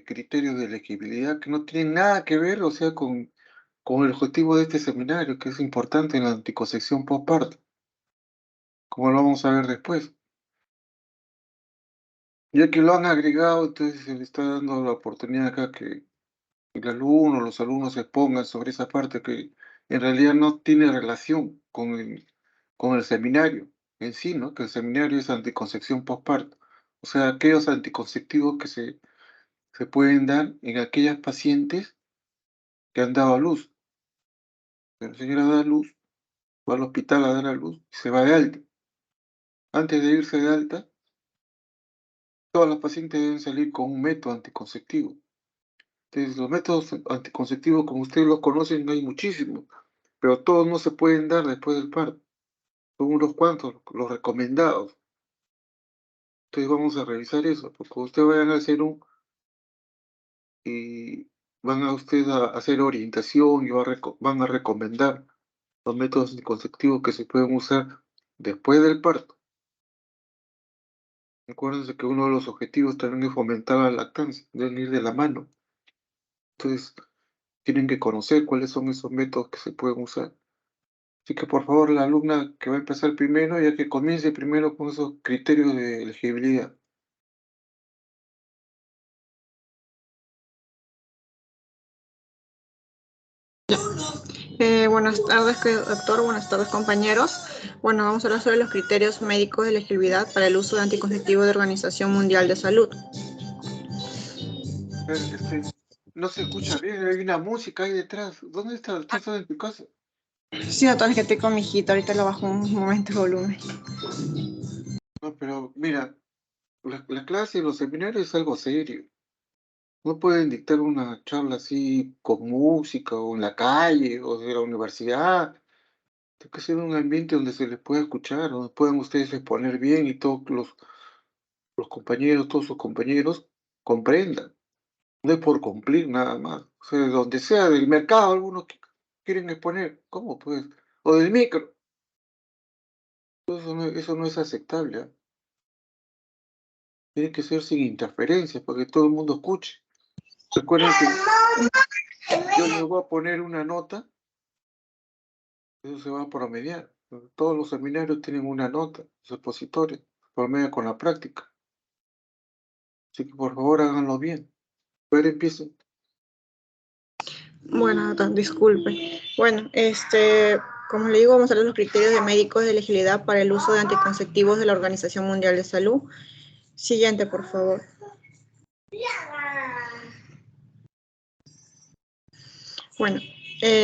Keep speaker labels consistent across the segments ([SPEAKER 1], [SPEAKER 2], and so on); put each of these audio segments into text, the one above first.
[SPEAKER 1] criterios de elegibilidad que no tienen nada que ver, o sea, con el objetivo de este seminario, que es importante en la anticoncepción postparto, como lo vamos a ver después. Ya que lo han agregado, entonces se le está dando la oportunidad acá que los alumnos se expongan sobre esa parte que en realidad no tiene relación con el seminario en sí, ¿no? Que el seminario es anticoncepción postparto. O sea, aquellos anticonceptivos que se pueden dar en aquellas pacientes que han dado a luz. La señora da a luz, va al hospital a dar a luz y se va de alta. Antes de irse de alta, todas las pacientes deben salir con un método anticonceptivo. Entonces, los métodos anticonceptivos, como ustedes los conocen, hay muchísimos, pero todos no se pueden dar después del parto. Son unos cuantos los recomendados. Entonces vamos a revisar eso, porque ustedes vayan a hacer y van a ustedes a hacer orientación y van a recomendar los métodos anticonceptivos que se pueden usar después del parto. Acuérdense que uno de los objetivos también es fomentar la lactancia, deben ir de la mano. Entonces, tienen que conocer cuáles son esos métodos que se pueden usar. Así que por favor, la alumna que va a empezar primero, ya que comience primero con esos criterios de elegibilidad.
[SPEAKER 2] Buenas tardes, doctor. Buenas tardes, compañeros. Bueno, vamos a hablar sobre los criterios médicos de elegibilidad para el uso de anticonceptivos de Organización Mundial de Salud.
[SPEAKER 1] No se escucha bien, hay una música ahí detrás. ¿Dónde está? ¿Estás en tu casa?
[SPEAKER 2] Sí, doctor, es que estoy con mi hijita. Ahorita lo bajo un momento el volumen.
[SPEAKER 1] No, pero mira, la clase, los seminarios es algo serio. No pueden dictar una charla así con música o en la calle o de la universidad. Tiene que ser un ambiente donde se les pueda escuchar, donde puedan ustedes exponer bien y todos los compañeros, todos sus compañeros comprendan. No es por cumplir nada más. O sea, de donde sea, del mercado, algunos quieren exponer. ¿Cómo pues? O del micro. Eso no es aceptable. ¿Ah? Tiene que ser sin interferencias para que todo el mundo escuche. Recuerden que yo les voy a poner una nota, eso se va a promediar. Todos los seminarios tienen una nota, los expositores, promedia con la práctica. Así que por favor háganlo bien. A ver, empiecen.
[SPEAKER 2] Bueno, doctor, disculpe. Bueno, como le digo, vamos a ver los criterios de médicos de elegibilidad para el uso de anticonceptivos de la Organización Mundial de Salud. Siguiente, por favor. Bueno,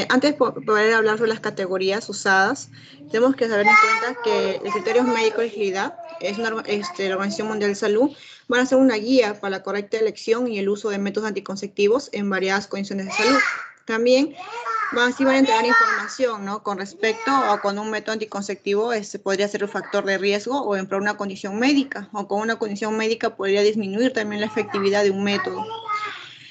[SPEAKER 2] antes de poder hablar sobre las categorías usadas, tenemos que saber en cuenta que el criterio médico de elegibilidad es la Organización Mundial de Salud, van a ser una guía para la correcta elección y el uso de métodos anticonceptivos en variadas condiciones de salud. También van a entregar información, ¿no? Con respecto a cuando un método anticonceptivo podría ser un factor de riesgo o emplear una condición médica, o con una condición médica podría disminuir también la efectividad de un método.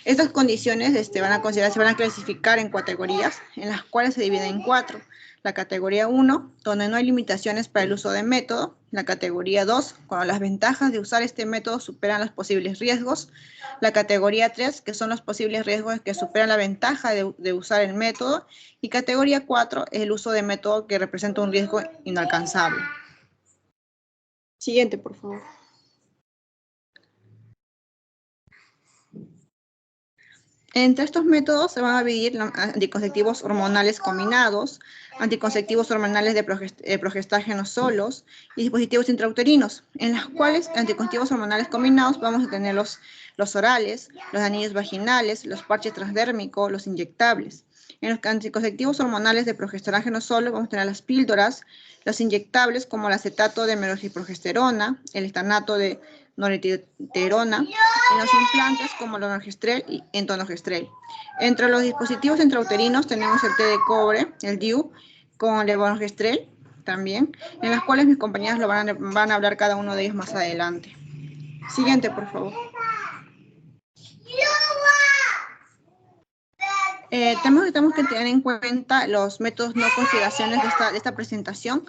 [SPEAKER 2] Estas condiciones se van a clasificar en categorías, en las cuales se dividen en 4. La categoría 1, donde no hay limitaciones para el uso de método. La categoría 2, cuando las ventajas de usar este método superan los posibles riesgos. La categoría 3, que son los posibles riesgos que superan la ventaja de usar el método. Y categoría 4, es el uso de método que representa un riesgo inalcanzable. Siguiente, por favor. Entre estos métodos se van a dividir anticonceptivos hormonales combinados, anticonceptivos hormonales de progestágenos solos y dispositivos intrauterinos, en las cuales anticonceptivos hormonales combinados vamos a tener los orales, los anillos vaginales, los parches transdérmicos, los inyectables. En los anticonceptivos hormonales de progestágeno solo vamos a tener las píldoras, los inyectables como el acetato de meroxiprogesterona, el estanato de norepinefrina, y los implantes como el norgestrel y entonogestrel. Entre los dispositivos intrauterinos tenemos el té de cobre, el DIU, con el levonorgestrel también, en las cuales mis compañeras van a hablar cada uno de ellos más adelante. Siguiente, por favor. Tenemos que tener en cuenta los métodos no consideraciones de esta presentación.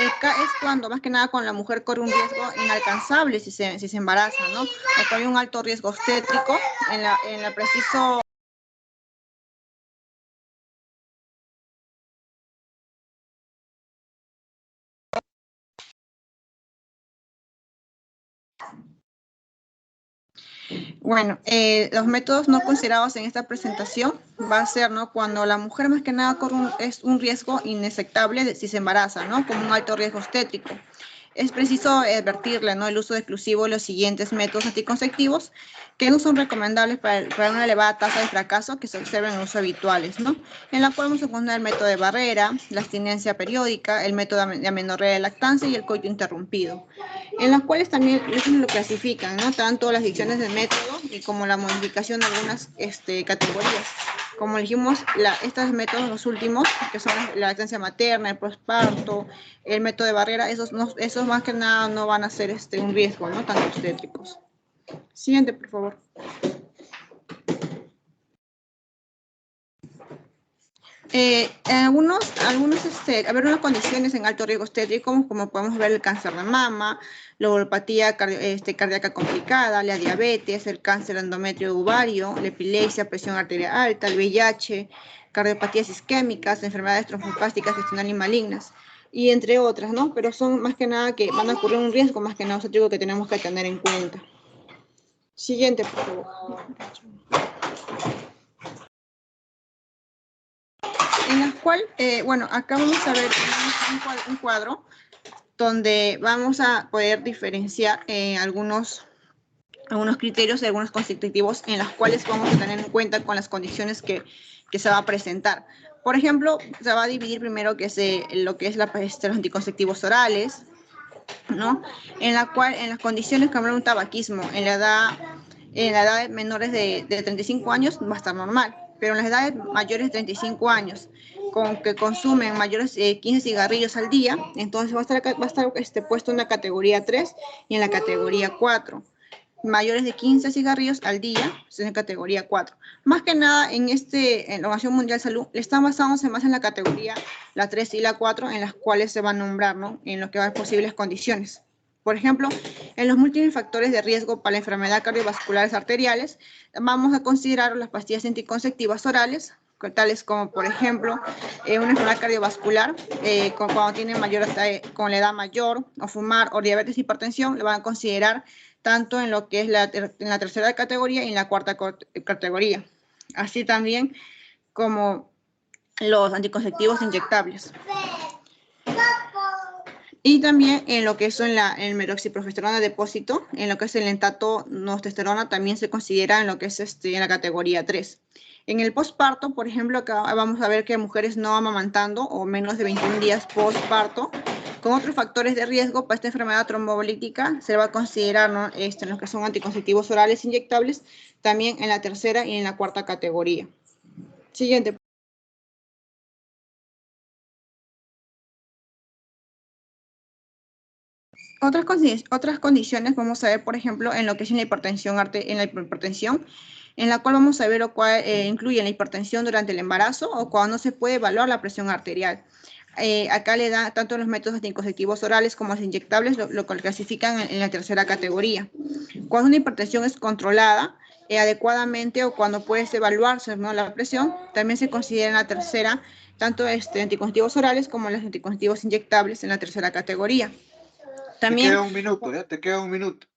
[SPEAKER 2] Es cuando, más que nada, con la mujer corre un riesgo inalcanzable si se embaraza, ¿no? O que hay un alto riesgo obstétrico en la preciso. Bueno, los métodos no considerados en esta presentación va a ser, ¿no? Cuando la mujer más que nada corre un riesgo inaceptable si se embaraza, ¿no? Como un alto riesgo obstétrico. Es preciso advertirle, ¿no? El uso exclusivo de los siguientes métodos anticonceptivos que no son recomendables para una elevada tasa de fracaso que se observa en uso habituales, ¿no? En la cual vamos a encontrar el método de barrera, la abstinencia periódica, el método de amenorrea de lactancia y el coito interrumpido, en las cuales también ellos lo clasifican, ¿no? Tanto las dicciones del método y como la modificación de algunas categorías. Como dijimos, estos métodos, los últimos, que son la lactancia materna, el posparto, el método de barrera, esos más que nada no van a ser un riesgo, ¿no? Tanto obstétricos. Siguiente, por favor. Algunas condiciones en alto riesgo obstétrico, como podemos ver el cáncer de mama, la uropatía cardíaca complicada, la diabetes, el cáncer endometrio ovario, la epilepsia, presión arterial alta, el VIH, cardiopatías isquémicas, enfermedades trombocásticas gestionales y malignas, y entre otras, ¿no? Pero son más que nada que van a ocurrir un riesgo más que nada obstétrico que tenemos que tener en cuenta. Siguiente, por favor. En la cual, bueno, acá vamos a ver un cuadro donde vamos a poder diferenciar algunos criterios y algunos constitutivos en los cuales vamos a tener en cuenta con las condiciones que se va a presentar. Por ejemplo, se va a dividir primero lo que es los anticonceptivos orales, ¿no? En las condiciones como un tabaquismo en la edad de menores de 35 años va a estar normal, pero en las edades mayores de 35 años, con que consumen mayores de 15 cigarrillos al día, entonces va a estar puesto en la categoría 3 y en la categoría 4. Mayores de 15 cigarrillos al día, es en la categoría 4. Más que nada, en la Organización Mundial de Salud, están basados más en la categoría, la 3 y la 4, en las cuales se va a nombrar, ¿no? En lo que va a posibles condiciones. Por ejemplo, en los múltiples factores de riesgo para la enfermedad cardiovasculares arteriales, vamos a considerar las pastillas anticonceptivas orales, tales como, por ejemplo, una enfermedad cardiovascular, cuando tiene con la edad mayor, o fumar, o diabetes, hipertensión, lo van a considerar tanto en lo que es en la tercera categoría y en la cuarta categoría. Así también como los anticonceptivos inyectables. Y también en lo que es el meroxiprogesterona depósito, en lo que es el entato-nostesterona, también se considera en lo que es en la categoría 3. En el posparto, por ejemplo, acá vamos a ver que mujeres no amamantando o menos de 21 días posparto, con otros factores de riesgo para esta enfermedad trombobolítica, se va a considerar, ¿no? En los que son anticonceptivos orales inyectables, también en la tercera y en la cuarta categoría. Siguiente. Otras condiciones vamos a ver, por ejemplo, en lo que es en la hipertensión, en la cual vamos a ver lo cual incluye la hipertensión durante el embarazo o cuando no se puede evaluar la presión arterial. Acá le da tanto los métodos anticonceptivos orales como los inyectables, lo clasifican en la tercera categoría. Cuando una hipertensión es controlada adecuadamente o cuando puede evaluarse, ¿no?, la presión, también se considera en la tercera, tanto anticonceptivos orales como los anticonceptivos inyectables en la tercera categoría.
[SPEAKER 1] También, te queda un minuto, ¿ya? Te queda un minuto.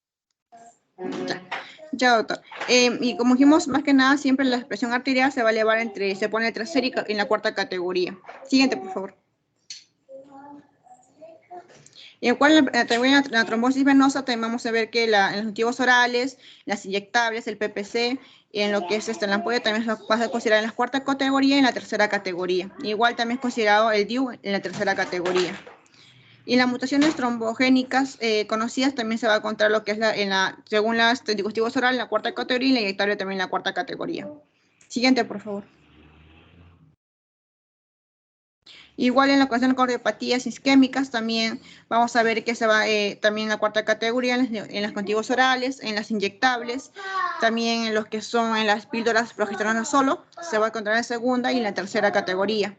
[SPEAKER 2] Ya, doctor. Y como dijimos, más que nada, siempre la presión arterial se va a elevar se pone en la tercera y en la cuarta categoría. Siguiente, por favor. Y en cual la trombosis venosa, también vamos a ver que en los anticonceptivos orales, las inyectables, el PPC, y en lo que es la ampolla también se va a considerar en la cuarta categoría y en la tercera categoría. Igual también es considerado el DIU en la tercera categoría. Y las mutaciones trombogénicas conocidas también se va a encontrar lo que es según las anticonceptivos orales, en la cuarta categoría y la inyectable también en la cuarta categoría. Siguiente, por favor. Igual en la cuestión de cardiopatías isquémicas también vamos a ver que se va también en la cuarta categoría en las contiguos orales, en las inyectables, también en los que son en las píldoras progesterona solo, se va a encontrar en segunda y en la tercera categoría.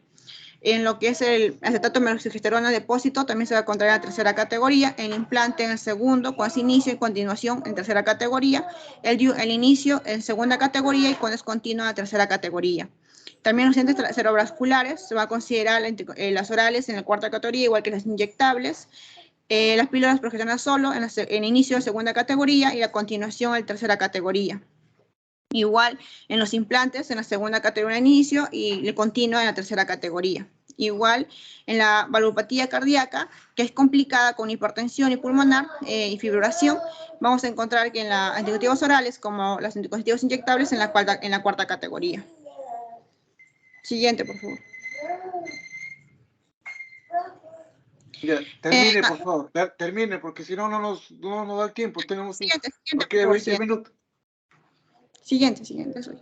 [SPEAKER 2] En lo que es el acetato meroxicgesterona depósito también se va a encontrar en la tercera categoría, el implante en el segundo, cuando es inicio y continuación en tercera categoría, el inicio en segunda categoría y cuando es continuo en la tercera categoría. También los accidentes cerebrovasculares se va a considerar las orales en la cuarta categoría, igual que las inyectables, las píldoras progesteronas solo en el inicio de segunda categoría y la continuación en tercera categoría. Igual en los implantes en la segunda categoría de inicio y el continuo en la tercera categoría. Igual en la valvulopatía cardíaca, que es complicada con hipertensión y pulmonar y fibrilación, vamos a encontrar que en los anticonceptivos orales como los anticonceptivos inyectables en la cuarta categoría. Siguiente, por favor.
[SPEAKER 1] Ya, termine, por favor, termine, porque si no, no nos da el tiempo. Tenemos
[SPEAKER 2] siguiente,
[SPEAKER 1] nos
[SPEAKER 2] por
[SPEAKER 1] queda
[SPEAKER 2] favor,
[SPEAKER 1] 20 minutos.
[SPEAKER 2] Siguiente, soy.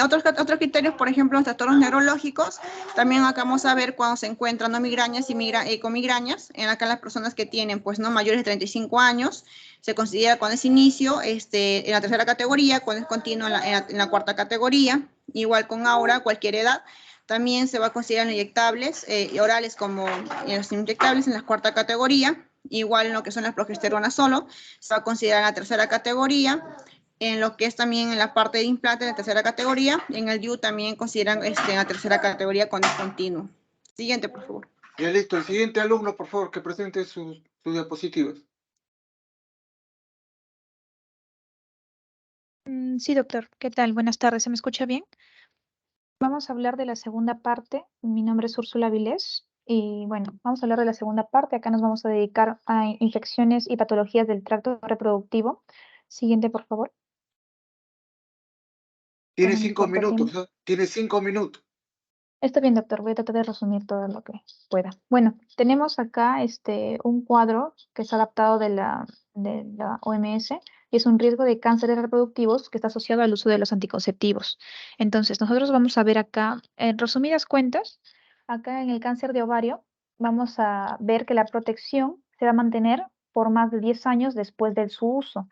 [SPEAKER 2] Otros criterios, por ejemplo, los trastornos neurológicos, también acá vamos a ver cuando se encuentran no migrañas y con migrañas, en acá las personas que tienen pues no mayores de 35 años, se considera cuando es inicio en la tercera categoría, cuando es continuo en la cuarta categoría, igual con aura, cualquier edad, también se va a considerar inyectables y orales como los inyectables en la cuarta categoría, igual en lo que son las progesteronas solo, se va a considerar en la tercera categoría, en lo que es también en la parte de implante de tercera categoría, en el DIU también consideran en la tercera categoría cuando es continuo. Siguiente, por favor.
[SPEAKER 1] Ya listo, el siguiente alumno, por favor, que presente sus diapositivas.
[SPEAKER 3] Sí, doctor. ¿Qué tal? Buenas tardes. ¿Se me escucha bien? Vamos a hablar de la segunda parte. Mi nombre es Úrsula Vilés. Y bueno, vamos a hablar de la segunda parte. Acá nos vamos a dedicar a infecciones y patologías del tracto reproductivo. Siguiente, por favor.
[SPEAKER 1] Tiene
[SPEAKER 3] Con mi
[SPEAKER 1] 5
[SPEAKER 3] corto
[SPEAKER 1] minutos,
[SPEAKER 3] tiempo.
[SPEAKER 1] ¿no? Tiene 5 minutos.
[SPEAKER 3] Está bien, doctor. Voy a tratar de resumir todo lo que pueda. Bueno, tenemos acá un cuadro que es adaptado de la OMS y es un riesgo de cánceres reproductivos que está asociado al uso de los anticonceptivos. Entonces, nosotros vamos a ver acá, en resumidas cuentas, acá en el cáncer de ovario, vamos a ver que la protección se va a mantener por más de 10 años después de su uso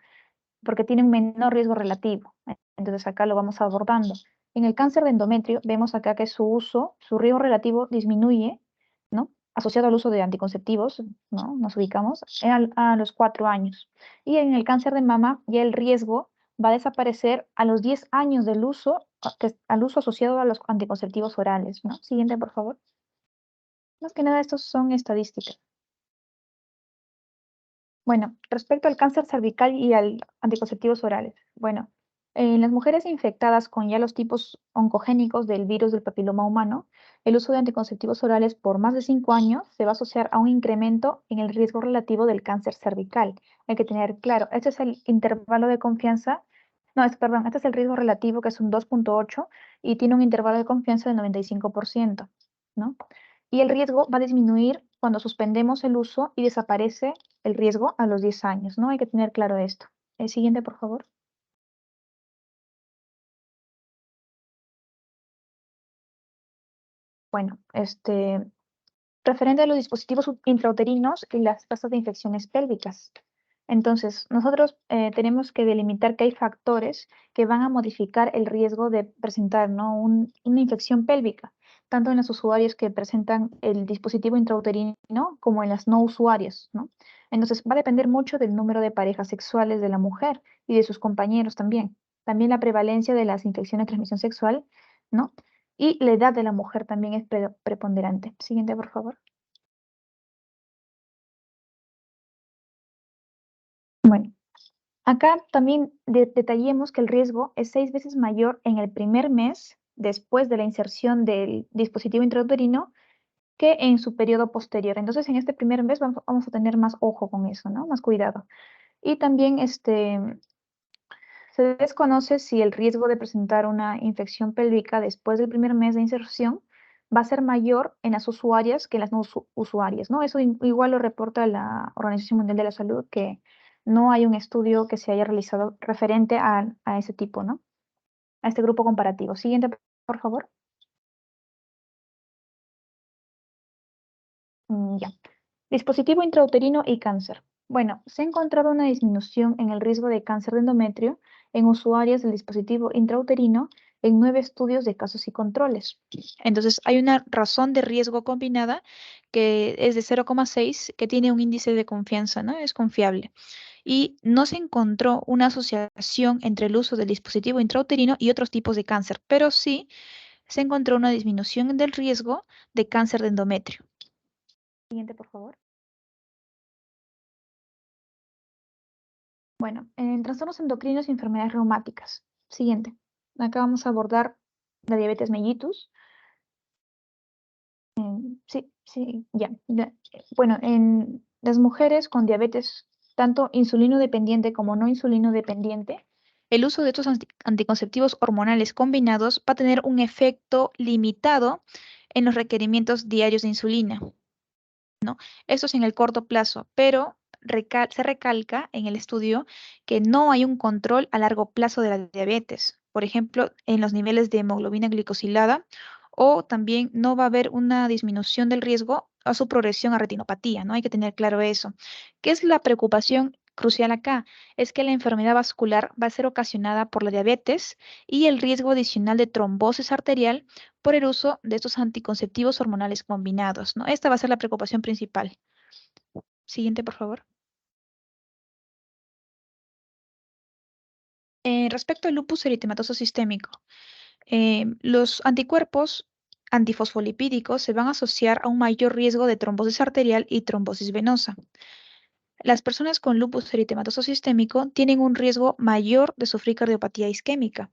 [SPEAKER 3] porque tiene un menor riesgo relativo. Entonces acá lo vamos abordando. En el cáncer de endometrio vemos acá que su uso, su riesgo relativo disminuye, ¿no? Asociado al uso de anticonceptivos, ¿no? Nos ubicamos a los 4 años. Y en el cáncer de mama ya el riesgo va a desaparecer a los 10 años del uso, al uso asociado a los anticonceptivos orales, ¿no? Siguiente, por favor. Más que nada, estos son estadísticas. Bueno, respecto al cáncer cervical y al anticonceptivos orales. Bueno, en las mujeres infectadas con ya los tipos oncogénicos del virus del papiloma humano, el uso de anticonceptivos orales por más de 5 años se va a asociar a un incremento en el riesgo relativo del cáncer cervical. Hay que tener claro, este es el intervalo de confianza, no, perdón, este es el riesgo relativo que es un 2.8 y tiene un intervalo de confianza del 95%, ¿no? Y el riesgo va a disminuir cuando suspendemos el uso y desaparece el riesgo a los 10 años, ¿no? Hay que tener claro esto. El siguiente, por favor. Bueno, referente a los dispositivos intrauterinos y las tasas de infecciones pélvicas. Entonces, nosotros tenemos que delimitar que hay factores que van a modificar el riesgo de presentar, ¿no? una infección pélvica, tanto en los usuarios que presentan el dispositivo intrauterino como en las no usuarias, ¿no? Entonces, va a depender mucho del número de parejas sexuales de la mujer y de sus compañeros también. También la prevalencia de las infecciones de transmisión sexual, ¿no? Y la edad de la mujer también es preponderante. Siguiente, por favor. Bueno, acá también detallemos que el riesgo es 6 veces mayor en el primer mes después de la inserción del dispositivo intrauterino que en su periodo posterior. Entonces, en este primer mes vamos a tener más ojo con eso, ¿no? Más cuidado. Y también se desconoce si el riesgo de presentar una infección pélvica después del primer mes de inserción va a ser mayor en las usuarias que en las no usuarias, ¿no? Eso igual lo reporta la Organización Mundial de la Salud, que no hay un estudio que se haya realizado referente a ese tipo, ¿no? A este grupo comparativo. Siguiente, por favor. Dispositivo intrauterino y cáncer. Bueno, se ha encontrado una disminución en el riesgo de cáncer de endometrio en usuarias del dispositivo intrauterino en 9 estudios de casos y controles. Entonces, hay una razón de riesgo combinada que es de 0,6, que tiene un índice de confianza, ¿no? Es confiable. Y no se encontró una asociación entre el uso del dispositivo intrauterino y otros tipos de cáncer, pero sí se encontró una disminución del riesgo de cáncer de endometrio. Siguiente, por favor. Bueno, en trastornos endocrinos y enfermedades reumáticas. Siguiente. Acá vamos a abordar la diabetes mellitus. Sí, ya. Bueno, en las mujeres con diabetes, tanto insulino dependiente como no insulino dependiente, el uso de estos anticonceptivos hormonales combinados va a tener un efecto limitado en los requerimientos diarios de insulina. Esto es en el corto plazo, pero se recalca en el estudio que no hay un control a largo plazo de la diabetes. Por ejemplo, en los niveles de hemoglobina glicosilada, o también no va a haber una disminución del riesgo a su progresión a retinopatía, ¿no? Hay que tener claro eso. ¿Qué es la preocupación crucial acá? Es que la enfermedad vascular va a ser ocasionada por la diabetes y el riesgo adicional de trombosis arterial por el uso de estos anticonceptivos hormonales combinados, ¿no? Esta va a ser la preocupación principal. Siguiente, por favor. Respecto al lupus eritematoso sistémico, los anticuerpos antifosfolipídicos se van a asociar a un mayor riesgo de trombosis arterial y trombosis venosa. Las personas con lupus eritematoso sistémico tienen un riesgo mayor de sufrir cardiopatía isquémica,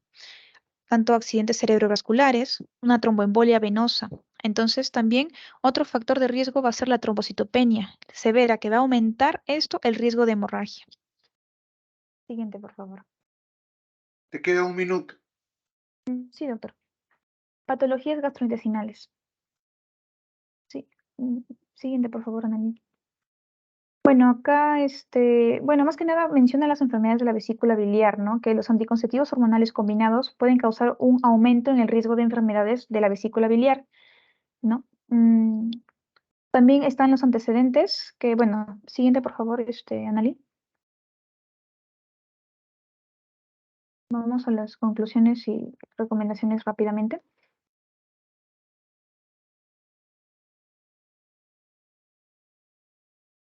[SPEAKER 3] tanto accidentes cerebrovasculares, una tromboembolia venosa. Entonces, también otro factor de riesgo va a ser la trombocitopenia severa, que va a aumentar esto el riesgo de hemorragia. Siguiente, por favor.
[SPEAKER 1] Te queda un minuto.
[SPEAKER 3] Sí, doctor. Patologías gastrointestinales. Sí. Siguiente, por favor, Anani. Bueno, acá, bueno, más que nada menciona las enfermedades de la vesícula biliar, ¿no? Que los anticonceptivos hormonales combinados pueden causar un aumento en el riesgo de enfermedades de la vesícula biliar, ¿no? También están los antecedentes, que, bueno, siguiente, por favor, Anali. Vamos a las conclusiones y recomendaciones rápidamente.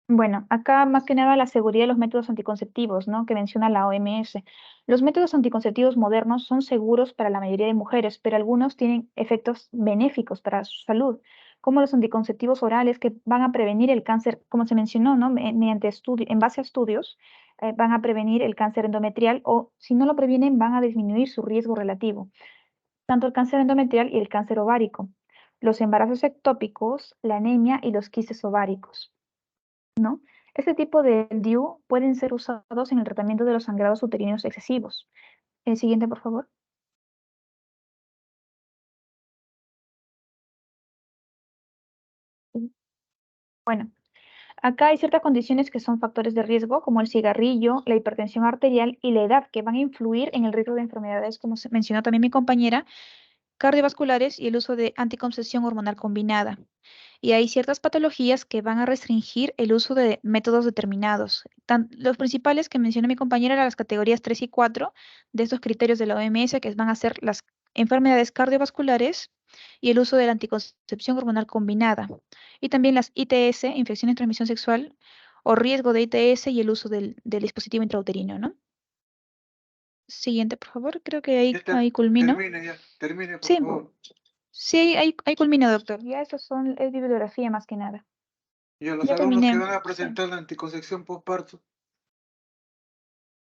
[SPEAKER 3] Bueno, acá más que nada la seguridad de los métodos anticonceptivos, ¿no? Que menciona la OMS. Los métodos anticonceptivos modernos son seguros para la mayoría de mujeres, pero algunos tienen efectos benéficos para su salud, como los anticonceptivos orales que van a prevenir el cáncer, como se mencionó, ¿no? Mediante en base a estudios, van a prevenir el cáncer endometrial o si no lo previenen, van a disminuir su riesgo relativo, tanto el cáncer endometrial y el cáncer ovárico, los embarazos ectópicos, la anemia y los quistes ováricos, ¿no? Este tipo de DIU pueden ser usados en el tratamiento de los sangrados uterinos excesivos. El siguiente, por favor. Bueno, acá hay ciertas condiciones que son factores de riesgo, como el cigarrillo, la hipertensión arterial y la edad, que van a influir en el riesgo de enfermedades, como se mencionó también mi compañera, cardiovasculares y el uso de anticoncepción hormonal combinada. Y hay ciertas patologías que van a restringir el uso de métodos determinados. Los principales que mencionó mi compañera eran las categorías 3 y 4 de estos criterios de la OMS, que van a ser las enfermedades cardiovasculares y el uso de la anticoncepción hormonal combinada. Y también las ITS, infecciones de transmisión sexual o riesgo de ITS y el uso del dispositivo intrauterino, ¿no? Siguiente, por favor. Creo que ahí culmino.
[SPEAKER 1] Termine ya, termine, por
[SPEAKER 3] Sí,
[SPEAKER 1] favor.
[SPEAKER 3] sí, ahí culmina, doctor. Ya eso es bibliografía más que nada.
[SPEAKER 1] Y a los
[SPEAKER 3] Ya
[SPEAKER 1] alumnos que
[SPEAKER 3] terminé.
[SPEAKER 1] van a
[SPEAKER 3] Sí.
[SPEAKER 1] presentar la anticoncepción postparto,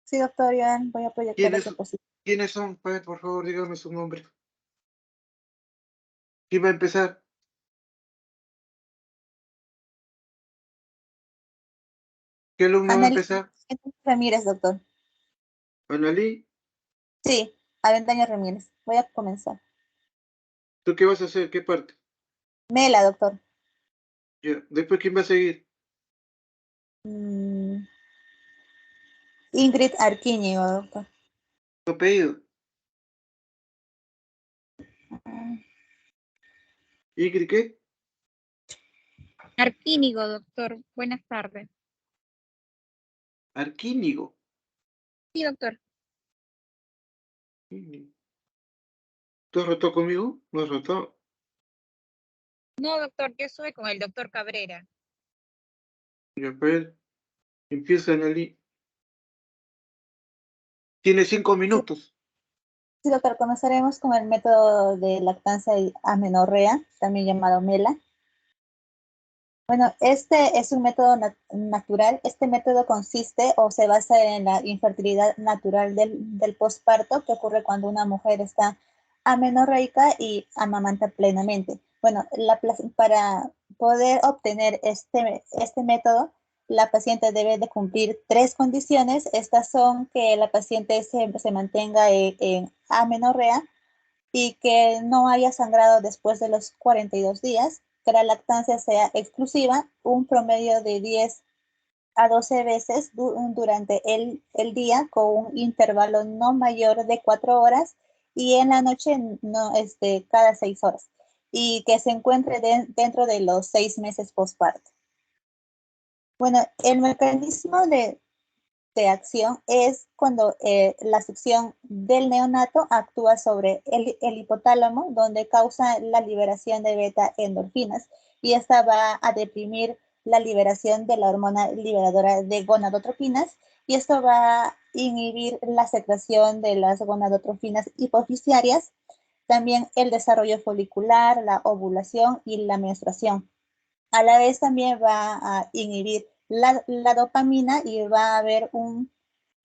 [SPEAKER 4] Sí, doctor, ya voy a proyectar las
[SPEAKER 1] ¿quiénes,
[SPEAKER 4] diapositivas.
[SPEAKER 1] ¿quiénes son? Por favor, dígame su nombre. ¿Quién va a empezar? ¿Qué alumno va a
[SPEAKER 4] Analí
[SPEAKER 1] empezar?
[SPEAKER 4] Ramírez, doctor.
[SPEAKER 1] ¿Analí?
[SPEAKER 4] Sí, Aventaño Ramírez. Voy a comenzar.
[SPEAKER 1] ¿Tú qué vas a hacer? ¿Qué parte?
[SPEAKER 4] Mela, doctor.
[SPEAKER 1] Ya. Después, ¿quién va a seguir?
[SPEAKER 4] Mm, Ingrid Arquiño, doctor.
[SPEAKER 1] ¿Tu apellido?
[SPEAKER 4] Ah,
[SPEAKER 1] ¿Y qué?
[SPEAKER 5] Arquínigo, doctor. Buenas tardes.
[SPEAKER 1] Arquínigo.
[SPEAKER 5] Sí, doctor.
[SPEAKER 1] ¿Tú has rotado conmigo? ¿No has rotado?
[SPEAKER 5] No, doctor, yo estuve con el doctor Cabrera.
[SPEAKER 1] Ya, pues, empieza, Nelly. Tiene 5 minutos.
[SPEAKER 4] Sí, doctor, comenzaremos con el método de lactancia y amenorrea, también llamado MELA. Bueno, este es un método natural. Este método consiste o se basa en la infertilidad natural del posparto, que ocurre cuando una mujer está amenorreica y amamanta plenamente. Bueno, para poder obtener este método, la paciente debe de cumplir 3 condiciones. Estas son que la paciente se mantenga en amenorrea y que no haya sangrado después de los 42 días, que la lactancia sea exclusiva, un promedio de 10 a 12 veces durante el día con un intervalo no mayor de 4 horas y en la noche no, cada 6 horas y que se encuentre dentro de los 6 meses postparto. Bueno, el mecanismo de acción es cuando la succión del neonato actúa sobre el hipotálamo, donde causa la liberación de beta endorfinas y esta va a deprimir la liberación de la hormona liberadora de gonadotropinas y esto va a inhibir la secreción de las gonadotropinas hipofisiarias, también el desarrollo folicular, la ovulación y la menstruación. A la vez también va a inhibir la dopamina y va a haber un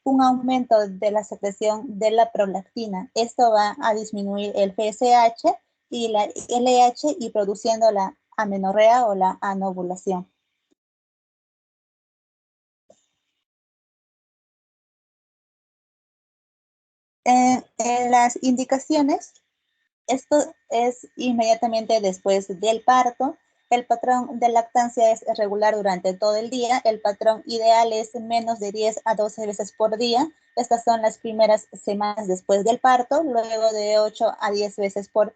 [SPEAKER 4] aumento de la secreción de la prolactina. Esto va a disminuir el FSH y la LH y produciendo la amenorrea o la anovulación. En las indicaciones, esto es inmediatamente después del parto. El patrón de lactancia es regular durante todo el día. El patrón ideal es menos de 10 a 12 veces por día. Estas son las primeras semanas después del parto, luego de 8 a 10 veces por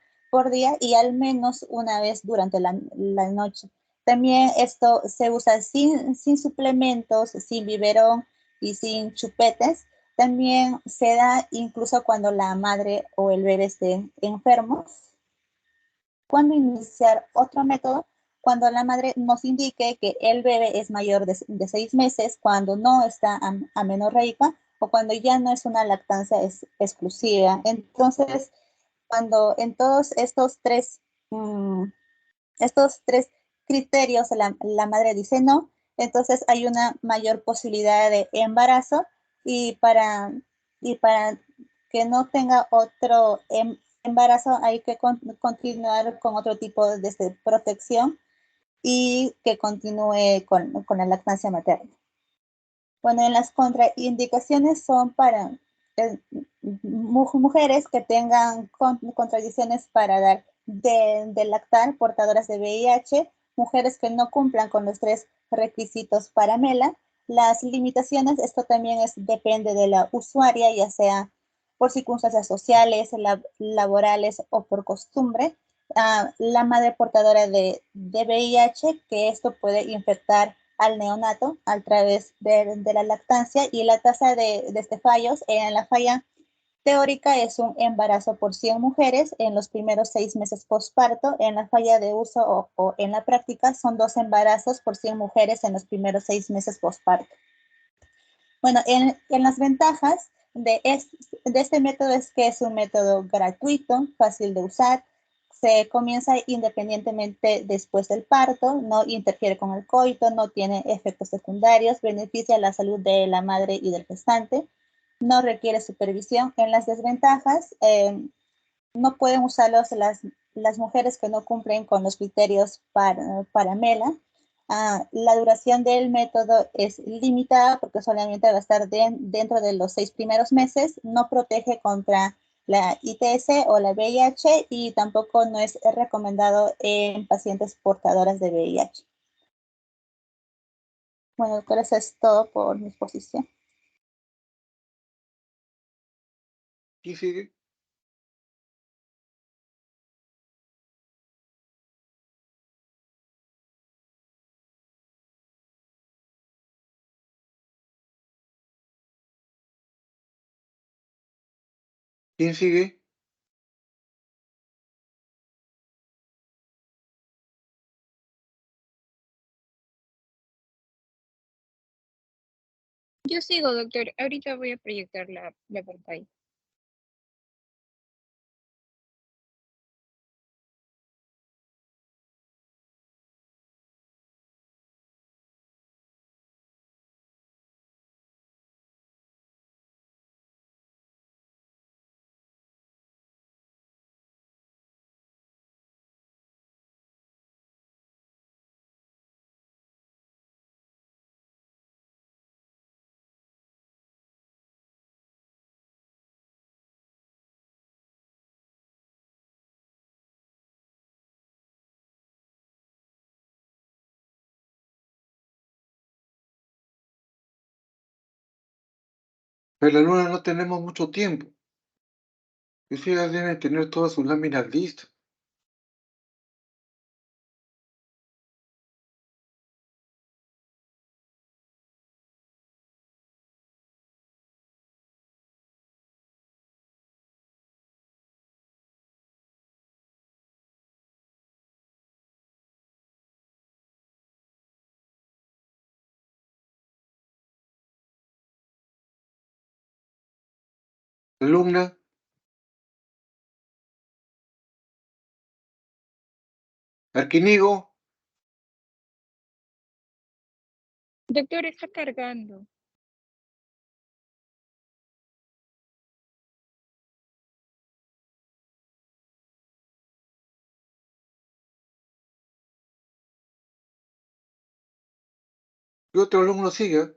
[SPEAKER 4] día y al menos una vez durante la noche. También esto se usa sin suplementos, sin biberón y sin chupetes. También se da incluso cuando la madre o el bebé estén enfermos. ¿Cuándo iniciar otro método? Cuando la madre nos indique que el bebé es mayor de 6 meses, cuando no está amenorreica o cuando ya no es una lactancia exclusiva. Entonces, cuando en todos estos tres criterios la madre dice no, entonces hay una mayor posibilidad de embarazo y para que no tenga otro embarazo hay que continuar con otro tipo de protección y que continúe con la lactancia materna. Bueno, en las contraindicaciones son para mujeres que tengan contradicciones para dar de lactar, portadoras de VIH, mujeres que no cumplan con los 3 requisitos para MELA. Las limitaciones, esto también depende de la usuaria, ya sea por circunstancias sociales, laborales o por costumbre. La madre portadora de VIH, que esto puede infectar al neonato a través de la lactancia y la tasa de fallos en la falla teórica es un embarazo por 100 mujeres en los primeros 6 meses postparto. En la falla de uso o en la práctica son 2 embarazos por 100 mujeres en los primeros 6 meses postparto. Bueno, en las ventajas de este método es que es un método gratuito, fácil de usar, se comienza independientemente después del parto, no interfiere con el coito, no tiene efectos secundarios, beneficia la salud de la madre y del gestante, no requiere supervisión. En las desventajas, no pueden usarlos las mujeres que no cumplen con los criterios para MELA. La duración del método es limitada porque solamente va a estar dentro de los 6 primeros meses, no protege contra la ITS o la VIH y tampoco no es recomendado en pacientes portadoras de VIH. Bueno, doctor, eso es todo por mi exposición.
[SPEAKER 1] ¿Quién sigue? ¿Quién sigue?
[SPEAKER 5] Yo sigo, doctor. Ahorita voy a proyectar la pantalla.
[SPEAKER 1] Pero la luna no tenemos mucho tiempo. Ustedes deben tener todas sus láminas listas. Alumna, Arquinigo,
[SPEAKER 5] Doctor, está cargando.
[SPEAKER 1] ¿qué otro alumno siga?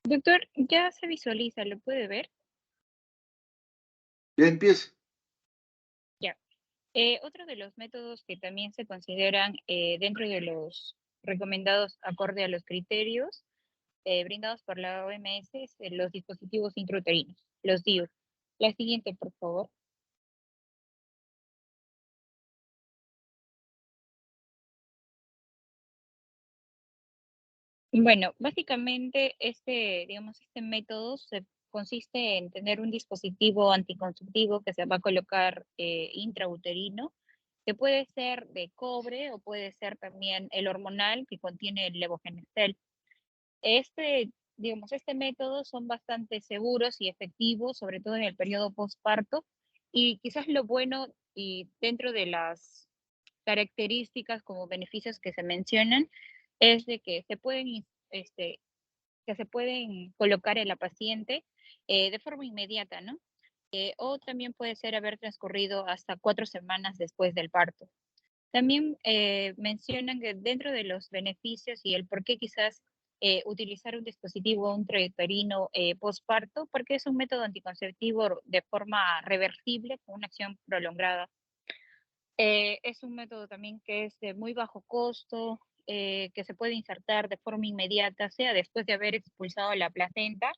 [SPEAKER 5] Doctor, ya se visualiza, ¿lo puede ver?
[SPEAKER 1] Ya empieza.
[SPEAKER 5] Ya. Otro de los métodos que también se consideran dentro de los recomendados acorde a los criterios brindados por la OMS es los dispositivos intrauterinos, los DIU. La siguiente, por favor. Bueno, básicamente digamos, este método consiste en tener un dispositivo anticonceptivo que se va a colocar intrauterino, que puede ser de cobre o puede ser también el hormonal que contiene el levogenestel. Digamos, este método son bastante seguros y efectivos, sobre todo en el periodo postparto, y quizás lo bueno y dentro de las características como beneficios que se mencionan es de que este, se pueden colocar en la paciente de forma inmediata, ¿no? O también puede ser haber transcurrido hasta 4 semanas después del parto. También mencionan que dentro de los beneficios y el por qué quizás utilizar un dispositivo intrauterino postparto, porque es un método anticonceptivo de forma reversible con una acción prolongada. Es un método también que es de muy bajo costo, que se puede insertar de forma inmediata, sea después de haber expulsado la placenta,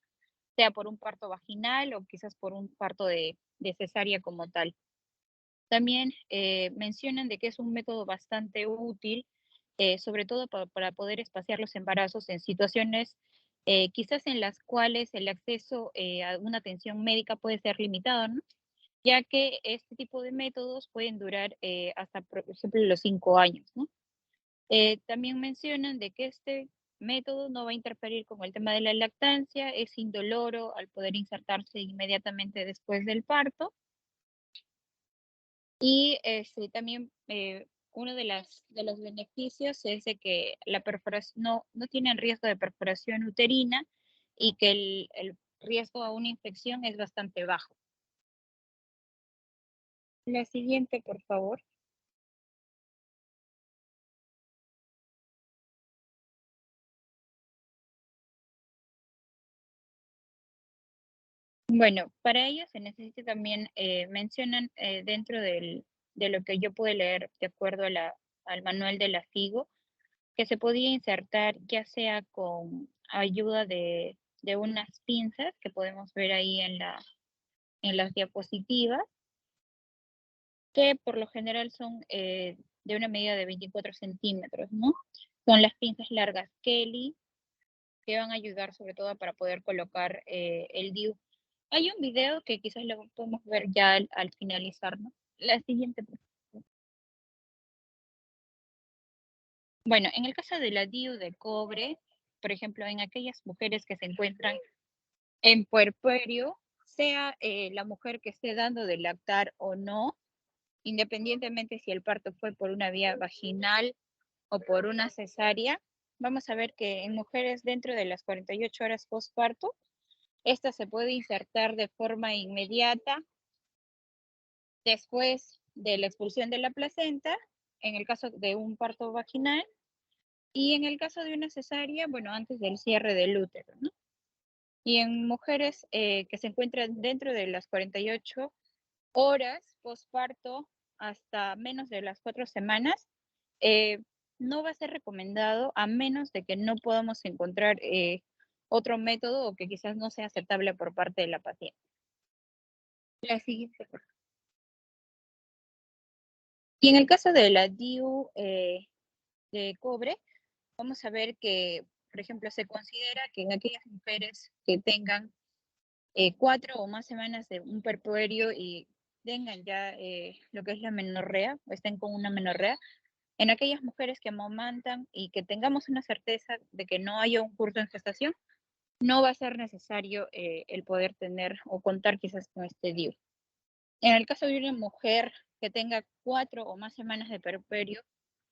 [SPEAKER 5] sea por un parto vaginal o quizás por un parto de cesárea como tal. También mencionan de que es un método bastante útil, sobre todo para poder espaciar los embarazos en situaciones quizás en las cuales el acceso a una atención médica puede ser limitado, ¿no? Ya que este tipo de métodos pueden durar hasta, por ejemplo, los 5 años, ¿no? También mencionan de que este método no va a interferir con el tema de la lactancia, es indoloro al poder insertarse inmediatamente después del parto. Y también uno de los beneficios es de que la perforación no tienen riesgo de perforación uterina y que el riesgo a una infección es bastante bajo. La siguiente, por favor. Bueno, para ello se necesita también, mencionan dentro de lo que yo pude leer de acuerdo al manual de la FIGO, que se podía insertar ya sea con ayuda de unas pinzas que podemos ver ahí en las diapositivas, que por lo general son de una medida de 24 centímetros, ¿no? Son las pinzas largas Kelly, que van a ayudar sobre todo para poder colocar el DIU. Hay un video que quizás lo podemos ver ya al finalizar, ¿no? La siguiente, por favor. Bueno, en el caso de la DIU de cobre, por ejemplo, en aquellas mujeres que se encuentran en puerperio, sea la mujer que esté dando de lactar o no, independientemente si el parto fue por una vía vaginal o por una cesárea, vamos a ver que en mujeres dentro de las 48 horas postparto, esta se puede insertar de forma inmediata después de la expulsión de la placenta, en el caso de un parto vaginal, y en el caso de una cesárea, bueno, antes del cierre del útero, ¿no? Y en mujeres que se encuentran dentro de las 48 horas postparto hasta menos de las 4 semanas, no va a ser recomendado a menos de que no podamos encontrar otro método o que quizás no sea aceptable por parte de la paciente. La siguiente, por favor. Y en el caso de la DIU de cobre, vamos a ver que, por ejemplo, se considera que en aquellas mujeres que tengan 4 o más semanas de un puerperio y tengan ya lo que es la menorrea, o estén con una menorrea, en aquellas mujeres que amamantan y que tengamos una certeza de que no haya un curso en gestación, no va a ser necesario el poder tener o contar quizás con este DIU. En el caso de una mujer que tenga 4 o más semanas de puerperio,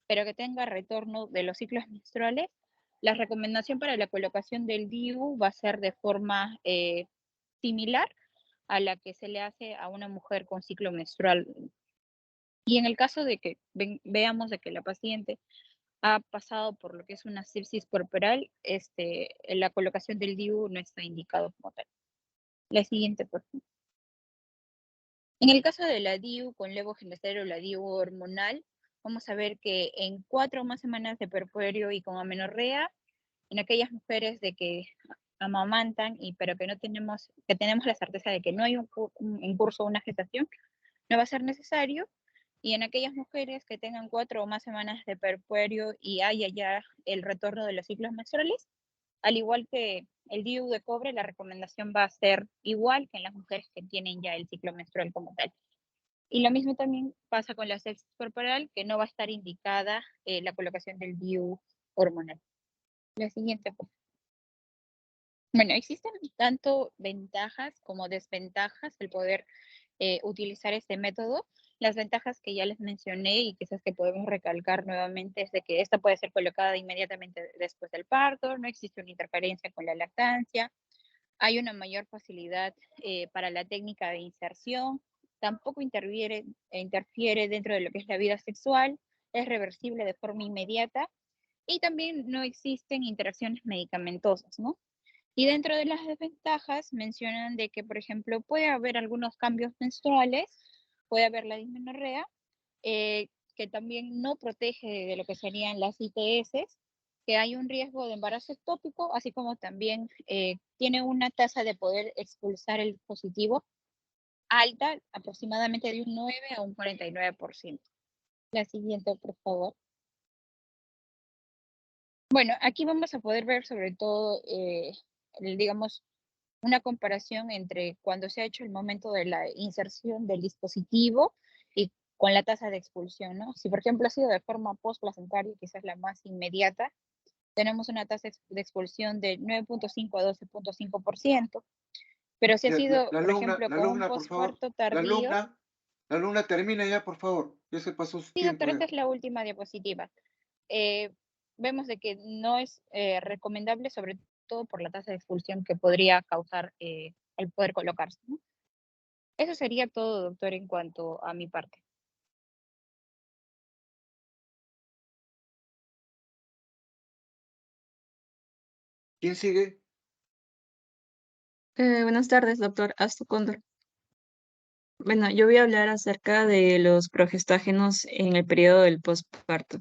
[SPEAKER 5] pero que tenga retorno de los ciclos menstruales, la recomendación para la colocación del DIU va a ser de forma similar a la que se le hace a una mujer con ciclo menstrual. Y en el caso de que veamos de que la paciente ha pasado por lo que es una sepsis puerperal, la colocación del DIU no está indicado como tal. La siguiente, por favor. En el caso de la DIU con levogestor o la DIU hormonal, vamos a ver que en 4 o más semanas de puerperio y con amenorrea, en aquellas mujeres de que amamantan pero que tenemos la certeza de que no hay en curso una gestación, no va a ser necesario. Y en aquellas mujeres que tengan 4 o más semanas de puerperio y haya ya el retorno de los ciclos menstruales, al igual que el DIU de cobre, la recomendación va a ser igual que en las mujeres que tienen ya el ciclo menstrual como tal. Y lo mismo también pasa con la sepsis corporal, que no va a estar indicada la colocación del DIU hormonal. La siguiente, por favor. Bueno, existen tanto ventajas como desventajas el poder utilizar este método. Las ventajas que ya les mencioné y quizás que podemos recalcar nuevamente es de que esta puede ser colocada inmediatamente después del parto, no existe una interferencia con la lactancia, hay una mayor facilidad para la técnica de inserción, tampoco interfiere dentro de lo que es la vida sexual, es reversible de forma inmediata y también no existen interacciones medicamentosas, ¿no? Y dentro de las desventajas mencionan de que, por ejemplo, puede haber algunos cambios menstruales, puede haber la dismenorrea, que también no protege de lo que serían las ITS, que hay un riesgo de embarazo ectópico, así como también tiene una tasa de poder expulsar el dispositivo alta, aproximadamente de un 9 a un 49%. La siguiente, por favor. Bueno, aquí vamos a poder ver sobre todo, digamos, una comparación entre cuando se ha hecho el momento de la inserción del dispositivo y con la tasa de expulsión, ¿no? Si, por ejemplo, ha sido de forma postplacentaria, quizás la más inmediata, tenemos una tasa de expulsión de 9.5 a 12.5%, pero si ha sido, por ejemplo, con un
[SPEAKER 1] por favor.
[SPEAKER 5] postparto tardío.
[SPEAKER 1] La alumna termina ya, por favor. Ya se pasó su
[SPEAKER 5] Sí,
[SPEAKER 1] tiempo.
[SPEAKER 5] doctor, esta es la última diapositiva. Vemos de que no es recomendable, sobre todo por la tasa de expulsión que podría causar el poder colocarse, ¿no? Eso sería todo, doctor, en cuanto a mi parte.
[SPEAKER 1] ¿Quién sigue?
[SPEAKER 6] Buenas tardes, doctor Astu Cóndor. Bueno, yo voy a hablar acerca de los progestágenos en el periodo del posparto.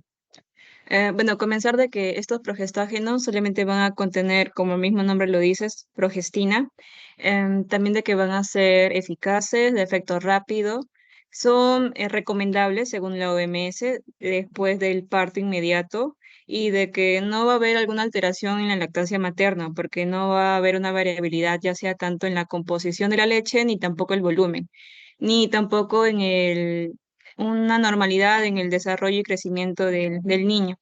[SPEAKER 6] Bueno, comenzar de que estos progestágenos solamente van a contener, como el mismo nombre lo dice, progestina. También de que van a ser eficaces, de efecto rápido, son recomendables según la OMS después del parto inmediato y de que no va a haber alguna alteración en la lactancia materna, porque no va a haber una variabilidad, ya sea tanto en la composición de la leche, ni tampoco el volumen, ni tampoco en una normalidad en el desarrollo y crecimiento del niño.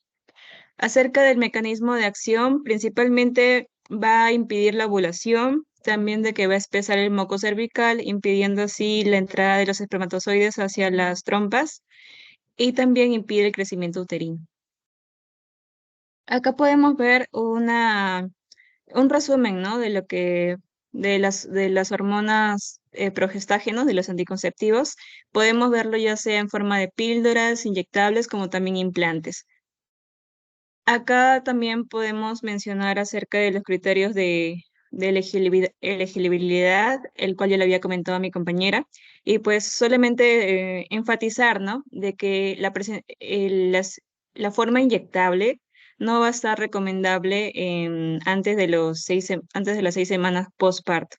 [SPEAKER 6] Acerca del mecanismo de acción, principalmente va a impedir la ovulación, también de que va a espesar el moco cervical, impidiendo así la entrada de los espermatozoides hacia las trompas y también impide el crecimiento uterino. Acá podemos ver un resumen, ¿no? De lo que de las hormonas progestágenos, de los anticonceptivos. Podemos verlo ya sea en forma de píldoras, inyectables, como también implantes. Acá también podemos mencionar acerca de los criterios de elegibilidad, el cual ya le había comentado a mi compañera, y pues solamente enfatizar, ¿no? De que la forma inyectable no va a estar recomendable antes de antes de las 6 semanas postparto,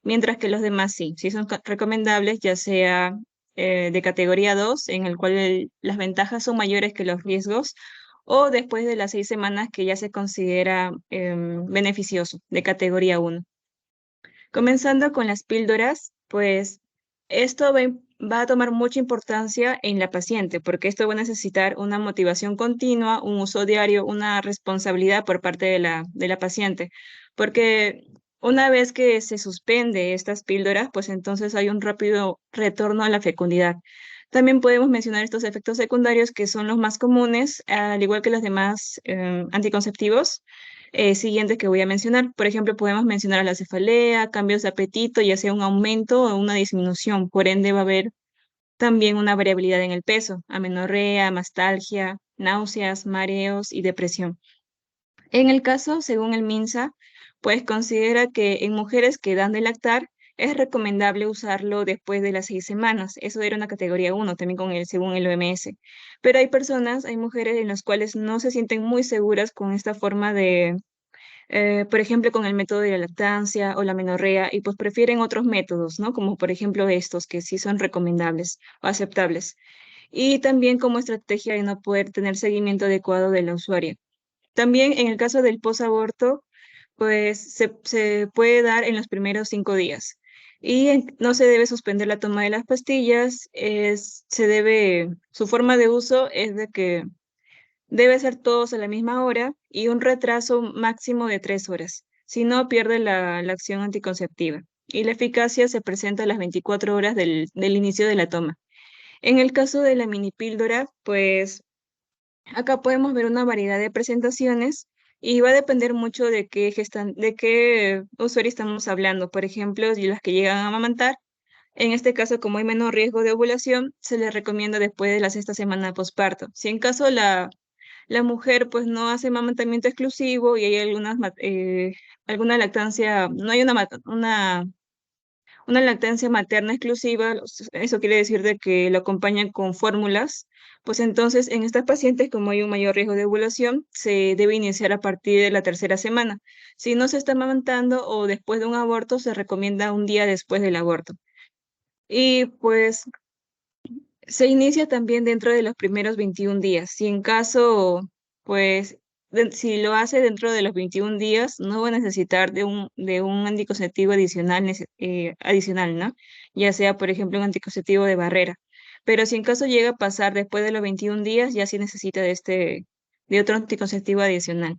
[SPEAKER 6] mientras que los demás sí son recomendables, ya sea de categoría 2, en el cual las ventajas son mayores que los riesgos, o después de las 6 semanas que ya se considera beneficioso, de categoría 1. Comenzando con las píldoras, pues esto va a tomar mucha importancia en la paciente, porque esto va a necesitar una motivación continua, un uso diario, una responsabilidad por parte de la paciente, porque una vez que se suspende estas píldoras, pues entonces hay un rápido retorno a la fecundidad. También podemos mencionar estos efectos secundarios que son los más comunes, al igual que los demás anticonceptivos siguientes que voy a mencionar. Por ejemplo, podemos mencionar la cefalea, cambios de apetito, ya sea un aumento o una disminución. Por ende, va a haber también una variabilidad en el peso, amenorrea, mastalgia, náuseas, mareos y depresión. En el caso, según el MINSA, pues considera que en mujeres que dan de lactar es recomendable usarlo después de las 6 semanas. Eso era una categoría 1, también según el OMS. Pero hay mujeres en las cuales no se sienten muy seguras con esta forma por ejemplo, con el método de la lactancia o la menorrea, y pues prefieren otros métodos, ¿no? Como por ejemplo estos, que sí son recomendables o aceptables. Y también como estrategia de no poder tener seguimiento adecuado de la usuaria. También en el caso del posaborto, pues se puede dar en los primeros 5 días. Y no se debe suspender la toma de las pastillas, su forma de uso es de que debe ser todos a la misma hora y un retraso máximo de 3 horas. Si no, pierde la acción anticonceptiva. Y la eficacia se presenta a las 24 horas del inicio de la toma. En el caso de la mini píldora, pues acá podemos ver una variedad de presentaciones y va a depender mucho de qué usuario estamos hablando. Por ejemplo, de las que llegan a amamantar. En este caso, como hay menor riesgo de ovulación, se les recomienda después de la 6ª semana de posparto. Si en caso la mujer pues no hace amamantamiento exclusivo y hay alguna lactancia, no hay una lactancia materna exclusiva, eso quiere decir de que lo acompañan con fórmulas, pues entonces en estas pacientes, como hay un mayor riesgo de ovulación, se debe iniciar a partir de la 3ª semana. Si no se está amamantando o después de un aborto, se recomienda un día después del aborto. Y pues se inicia también dentro de los primeros 21 días. Si en caso, pues, si lo hace dentro de los 21 días, no va a necesitar de un anticonceptivo adicional, ¿no? Ya sea, por ejemplo, un anticonceptivo de barrera. Pero si en caso llega a pasar después de los 21 días, ya sí necesita de otro anticonceptivo adicional.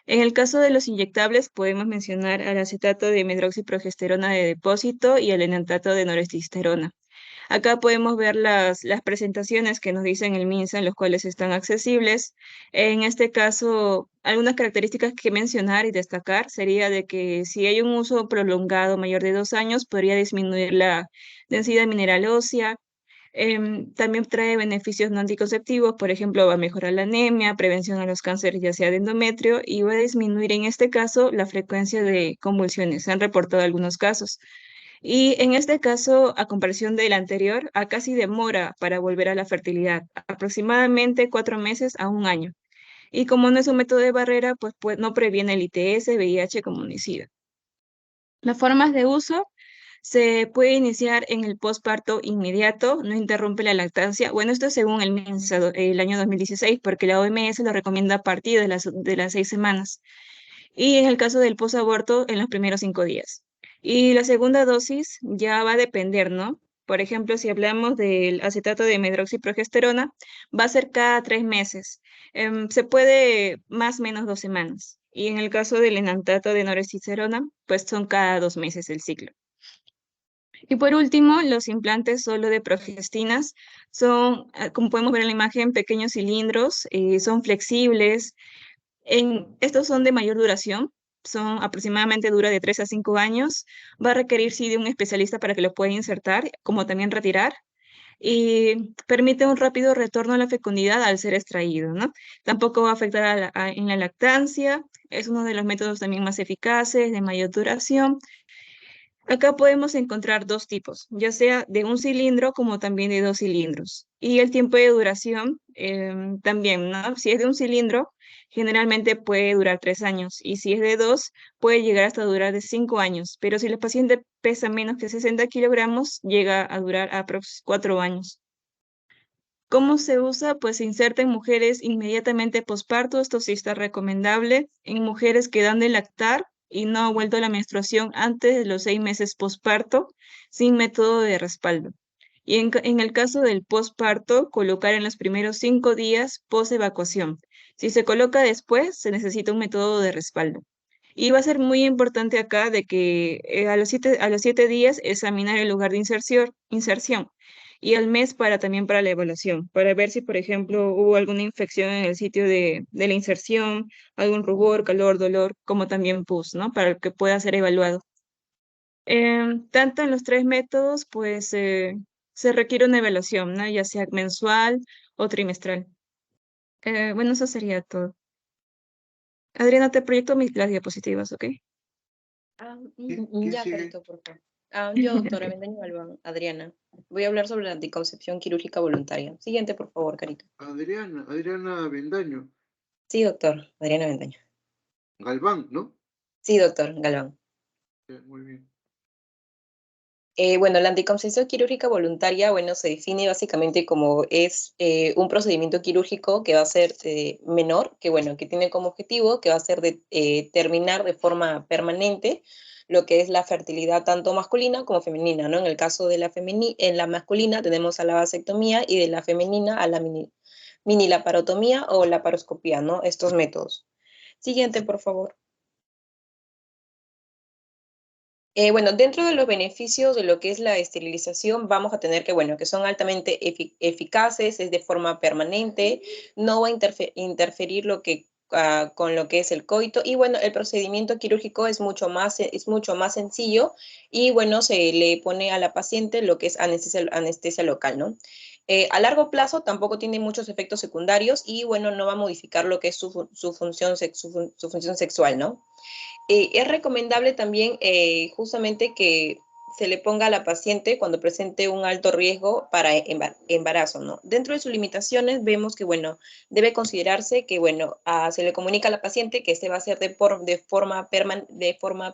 [SPEAKER 6] En el caso de los inyectables, podemos mencionar al acetato de medroxiprogesterona de depósito y el enantato de norestesterona. Acá podemos ver las presentaciones que nos dicen el MINSA, en los cuales están accesibles. En este caso, algunas características que mencionar y destacar sería de que si hay un uso prolongado mayor de 2 años, podría disminuir la densidad mineral ósea. También trae beneficios no anticonceptivos, por ejemplo, va a mejorar la anemia, prevención a los cánceres, ya sea de endometrio, y va a disminuir en este caso la frecuencia de convulsiones. Se han reportado algunos casos. Y en este caso, a comparación del anterior, acá sí demora para volver a la fertilidad, aproximadamente 4 meses a 1 año. Y como no es un método de barrera, pues no previene el ITS, VIH como SIDA. Las formas de uso Se puede iniciar en el posparto inmediato, no interrumpe la lactancia. Bueno, esto es según el MINSA, el año 2016, porque la OMS lo recomienda a partir de las 6 semanas. Y en el caso del posaborto, en los primeros 5 días. Y la segunda dosis ya va a depender, ¿no? Por ejemplo, si hablamos del acetato de medroxiprogesterona, va a ser cada 3 meses. Se puede más o menos 2 semanas. Y en el caso del enantato de noresticerona, pues son cada 2 meses el ciclo. Y por último, los implantes solo de progestinas son, como podemos ver en la imagen, pequeños cilindros, son flexibles. Estos son de mayor duración, son aproximadamente dura de 3 a 5 años. Va a requerir sí de un especialista para que lo pueda insertar, como también retirar. Y permite un rápido retorno a la fecundidad al ser extraído, ¿no? Tampoco va a afectar en la lactancia. Es uno de los métodos también más eficaces, de mayor duración. Acá podemos encontrar dos tipos, ya sea de un cilindro como también de 2 cilindros. Y el tiempo de duración también, ¿no? Si es de un cilindro, generalmente puede durar 3 años. Y si es de 2, puede llegar hasta durar de 5 años. Pero si la paciente pesa menos que 60 kilogramos, llega a durar aproximadamente 4 años. ¿Cómo se usa? Pues se inserta en mujeres inmediatamente posparto. Esto sí está recomendable. En mujeres que dan de lactar y no ha vuelto a la menstruación antes de los 6 meses posparto, sin método de respaldo. Y en el caso del posparto, colocar en los primeros 5 días post-evacuación. Si se coloca después, se necesita un método de respaldo. Y va a ser muy importante acá de que a los 7 días examinar el lugar de inserción y al mes también para la evaluación, para ver si, por ejemplo, hubo alguna infección en el sitio de la inserción, algún rubor, calor, dolor, como también pus, ¿no? Para que pueda ser evaluado. Tanto en los 3 métodos, pues se requiere una evaluación, ¿no? Ya sea mensual o trimestral. Bueno, eso sería todo. Adriana, te proyecto las diapositivas, ¿ok?
[SPEAKER 1] ¿Quién
[SPEAKER 7] Ya,
[SPEAKER 1] sigue?
[SPEAKER 7] Carito, por favor. Yo, doctora Bendaño Galván, Adriana. Voy a hablar sobre la anticoncepción quirúrgica voluntaria. Siguiente, por favor, Carito.
[SPEAKER 1] Adriana Bendaño,
[SPEAKER 7] Sí, doctor, Adriana Bendaño.
[SPEAKER 1] Galván, ¿no?
[SPEAKER 7] Sí, doctor Galván.
[SPEAKER 1] Muy bien.
[SPEAKER 7] Bueno, la anticoncepción quirúrgica voluntaria, bueno, se define básicamente como es un procedimiento quirúrgico que va a ser menor, que bueno, que tiene como objetivo que va a ser terminar de forma permanente lo que es la fertilidad tanto masculina como femenina, ¿no? En el caso de en la masculina tenemos a la vasectomía y de la femenina a la mini laparotomía o laparoscopía, ¿no? Estos métodos. Siguiente, por favor. Bueno, dentro de los beneficios de lo que es la esterilización, vamos a tener que, bueno, que son altamente eficaces, es de forma permanente, no va a interferir con lo que es el coito, y bueno, el procedimiento quirúrgico es mucho más sencillo, y bueno, se le pone a la paciente lo que es anestesia local, ¿no? A largo plazo tampoco tiene muchos efectos secundarios, y bueno, no va a modificar lo que es su función sexual, ¿no? Es recomendable también justamente que se le ponga a la paciente cuando presente un alto riesgo para embarazo, ¿no? Dentro de sus limitaciones vemos que, bueno, debe considerarse que, bueno, se le comunica a la paciente que este va a ser de forma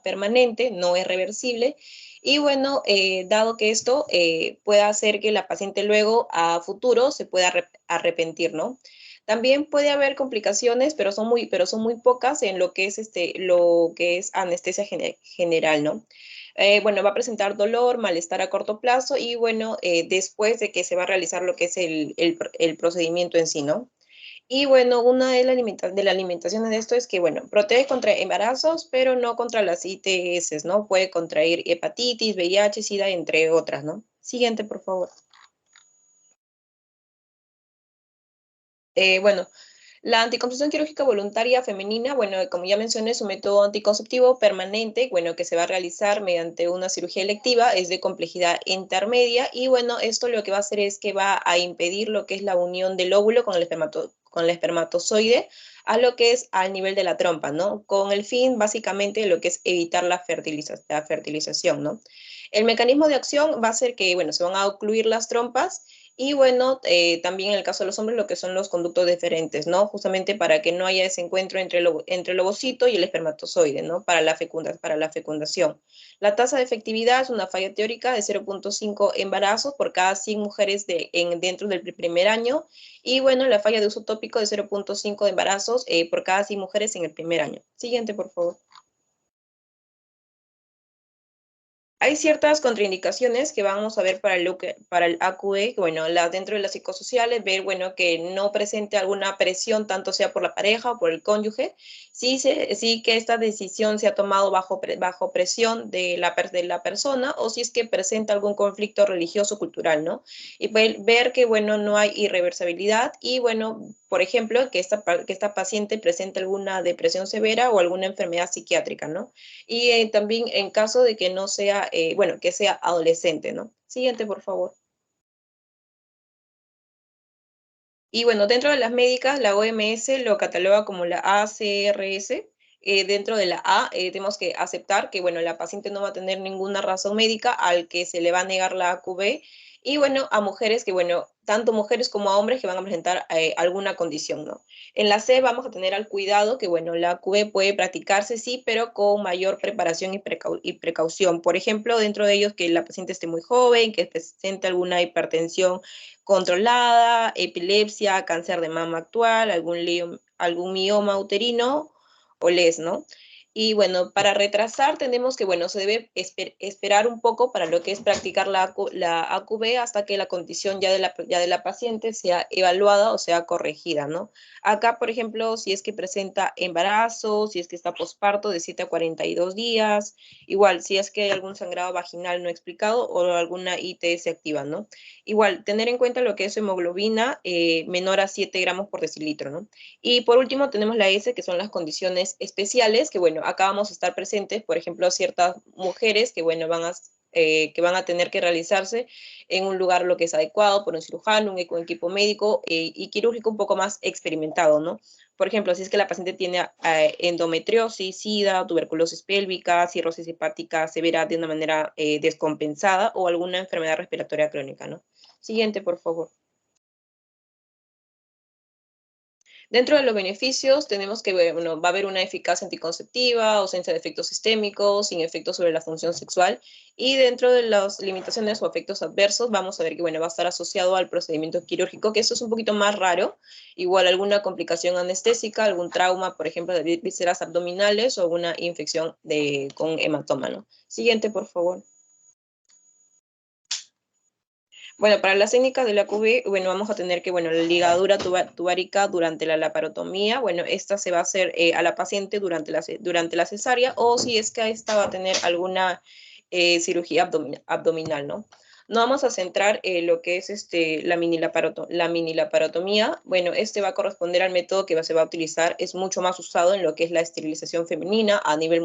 [SPEAKER 7] permanente, no es reversible, y bueno, dado que esto pueda hacer que la paciente luego a futuro se pueda arrepentir, ¿no? También puede haber complicaciones, pero son muy pocas en lo que es anestesia general, ¿no? Bueno, va a presentar dolor, malestar a corto plazo y bueno, después de que se va a realizar lo que es el procedimiento en sí, ¿no? Y bueno, una de las alimentaciones de esto es que, bueno, protege contra embarazos, pero no contra las ITS, ¿no? Puede contraer hepatitis, VIH, SIDA, entre otras, ¿no? Siguiente, por favor. Bueno, la anticoncepción quirúrgica voluntaria femenina, bueno, como ya mencioné, es un método anticonceptivo permanente, bueno, que se va a realizar mediante una cirugía electiva, es de complejidad intermedia y bueno, esto lo que va a hacer es que va a impedir lo que es la unión del óvulo con el espermatozoide a lo que es al nivel de la trompa, ¿no? Con el fin, básicamente, lo que es evitar la fertilización, ¿no? El mecanismo de acción va a ser que, bueno, se van a ocluir las trompas Y bueno, también en el caso de los hombres, lo que son los conductos deferentes, ¿no? Justamente para que no haya ese encuentro entre el ovocito y el espermatozoide, ¿no? Para la fecundación. La tasa de efectividad es una falla teórica de 0.5 embarazos por cada 100 mujeres dentro del primer año. Y bueno, la falla de uso tópico de 0.5 embarazos por cada 100 mujeres en el primer año. Siguiente, por favor. Hay ciertas contraindicaciones que vamos a ver para el AQE, bueno, dentro de las psicosociales, ver, bueno, que no presente alguna presión, tanto sea por la pareja o por el cónyuge, sí que esta decisión se ha tomado bajo presión de la persona, o si es que presenta algún conflicto religioso cultural, ¿no? Y ver que, bueno, no hay irreversibilidad y, bueno, por ejemplo, que esta paciente presente alguna depresión severa o alguna enfermedad psiquiátrica, ¿no? Y también en caso de que no sea, bueno, que sea adolescente, ¿no? Siguiente, por favor. Y bueno, dentro de las médicas, la OMS lo cataloga como la ACRS. Dentro de la A, tenemos que aceptar que, bueno, la paciente no va a tener ninguna razón médica al que se le va a negar la AQB. Y bueno, a mujeres que, bueno, tanto mujeres como a hombres que van a presentar alguna condición, ¿no? En la C vamos a tener al cuidado que, bueno, la AQB puede practicarse, sí, pero con mayor preparación y precaución. Por ejemplo, dentro de ellos que la paciente esté muy joven, que presente alguna hipertensión controlada, epilepsia, cáncer de mama actual, algún mioma uterino o LES, ¿no? Y bueno, para retrasar tenemos que, bueno, se debe esperar un poco para lo que es practicar la AQB hasta que la condición ya de la paciente sea evaluada o sea corregida, ¿no? Acá, por ejemplo, si es que presenta embarazo, si es que está posparto de 7 a 42 días, igual, si es que hay algún sangrado vaginal no explicado o alguna ITS activa, ¿no? Igual, tener en cuenta lo que es hemoglobina menor a 7 gramos por decilitro, ¿no? Y por último tenemos la S, que son las condiciones especiales, que bueno, acá vamos a estar presentes, por ejemplo, ciertas mujeres que bueno, que van a tener que realizarse en un lugar lo que es adecuado por un cirujano, un equipo médico y quirúrgico un poco más experimentado, ¿no? Por ejemplo, si es que la paciente tiene endometriosis, SIDA, tuberculosis pélvica, cirrosis hepática severa de una manera descompensada o alguna enfermedad respiratoria crónica, ¿no? Siguiente, por favor. Dentro de los beneficios tenemos que, bueno, va a haber una eficacia anticonceptiva, ausencia de efectos sistémicos, sin efectos sobre la función sexual. Y dentro de las limitaciones o efectos adversos, vamos a ver que, bueno, va a estar asociado al procedimiento quirúrgico, que eso es un poquito más raro. Igual alguna complicación anestésica, algún trauma, por ejemplo, de vísceras abdominales o alguna infección con hematoma, ¿no? Siguiente, por favor. Bueno, para las técnicas de la QV, bueno, vamos a tener que, bueno, la ligadura tubárica durante la laparotomía, bueno, esta se va a hacer a la paciente durante la cesárea o si es que esta va a tener alguna cirugía abdominal, ¿no? No vamos a centrar lo que es la mini laparotomía. Bueno, va a corresponder al método que se va a utilizar, es mucho más usado en lo que es la esterilización femenina a nivel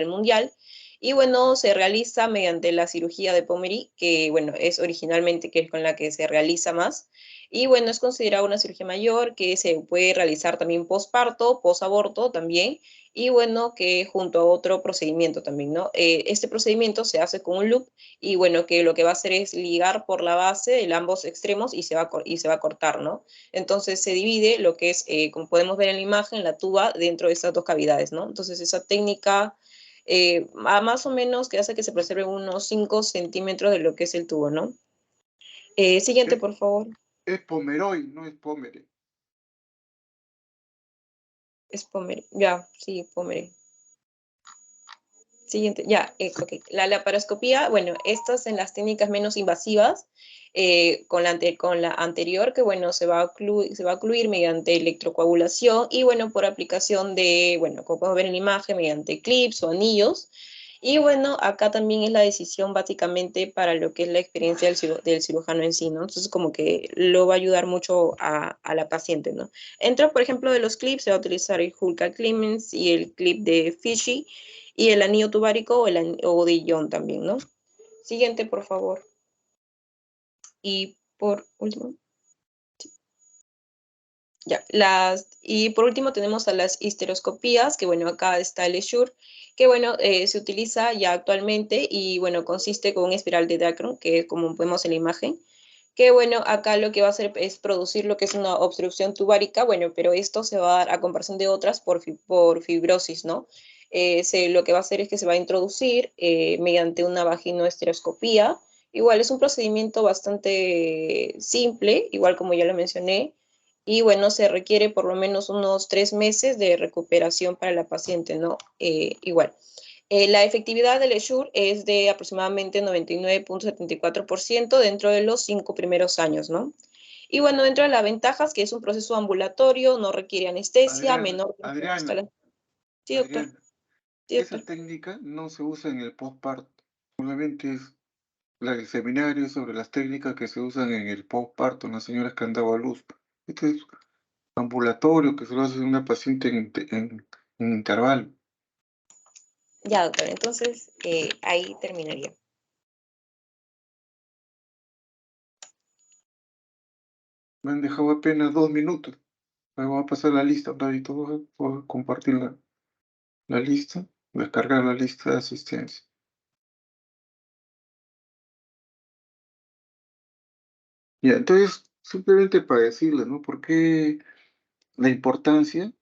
[SPEAKER 7] mundial. Y bueno, se realiza mediante la cirugía de Pommery, que bueno, es originalmente que es con la que se realiza más. Y bueno, es considerada una cirugía mayor que se puede realizar también posparto, posaborto también. Y bueno, que junto a otro procedimiento también, ¿no? Este procedimiento se hace con un loop y bueno, que lo que va a hacer es ligar por la base en ambos extremos y se va a cortar, ¿no? Entonces se divide lo que es, como podemos ver en la imagen, la tuba dentro de estas dos cavidades, ¿no? Entonces esa técnica más o menos que hace que se preserve unos 5 centímetros de lo que es el tubo, ¿no? Siguiente, por favor.
[SPEAKER 1] Es Pomeroy, no es Pomere.
[SPEAKER 7] Es Pomere. Ya, sí, Pomere. Siguiente, ya, ok. La laparoscopía, bueno, estas en las técnicas menos invasivas, con la anterior, que bueno, se va a ocluir mediante electrocoagulación y bueno, por aplicación de, bueno, como podemos ver en la imagen, mediante clips o anillos. Y bueno, acá también es la decisión básicamente para lo que es la experiencia del cirujano en sí, ¿no? Entonces como que lo va a ayudar mucho a la paciente, ¿no? Dentro, por ejemplo, de los clips se va a utilizar el Hulka Clemens y el clip de Fishy y el anillo tubárico o de Young también, ¿no? Siguiente, por favor. Y por último. Sí. Ya, y por último tenemos a las histeroscopías, que bueno, acá está el Essure, que bueno, se utiliza ya actualmente y bueno, consiste con un espiral de Dacron, que como vemos en la imagen, que bueno, acá lo que va a hacer es producir lo que es una obstrucción tubárica, bueno, pero esto se va a dar a comparación de otras por fibrosis, ¿no? Lo que va a hacer es que se va a introducir mediante una vaginoestereoscopía. Igual es un procedimiento bastante simple, igual como ya lo mencioné, y bueno, se requiere por lo menos unos 3 meses de recuperación para la paciente, ¿no? Igual. La efectividad del ESHUR es de aproximadamente 99.74% dentro de los 5 primeros años, ¿no? Y bueno, dentro de las ventajas, que es un proceso ambulatorio, no requiere anestesia, menor tiempo hasta
[SPEAKER 1] Adriana,
[SPEAKER 7] la... Sí, doctor.
[SPEAKER 1] Adriana,
[SPEAKER 7] Sí,
[SPEAKER 1] esa
[SPEAKER 7] doctor.
[SPEAKER 1] técnica no se usa en el postparto. Solamente es el seminario sobre las técnicas que se usan en el postparto en las señoras que han dado a luz. Esto es ambulatorio que se lo hace a una paciente en intervalo.
[SPEAKER 7] Ya, doctor. Entonces, ahí terminaría.
[SPEAKER 1] Me han dejado apenas 2 minutos. Me voy a pasar la lista un ratito. Voy a compartir la lista, descargar la lista de asistencia. Ya, entonces, simplemente para decirles, ¿no? ¿Por qué la importancia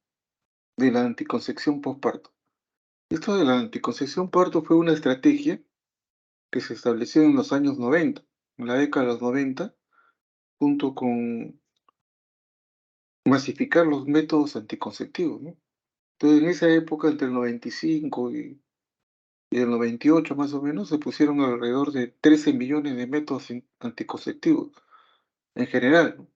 [SPEAKER 1] de la anticoncepción postparto? Esto de la anticoncepción postparto fue una estrategia que se estableció en los años 90, en la década de los 90, junto con masificar los métodos anticonceptivos, ¿no? Entonces, en esa época, entre el 95 y el 98 más o menos, se pusieron alrededor de 13 millones de métodos anticonceptivos en general, ¿no?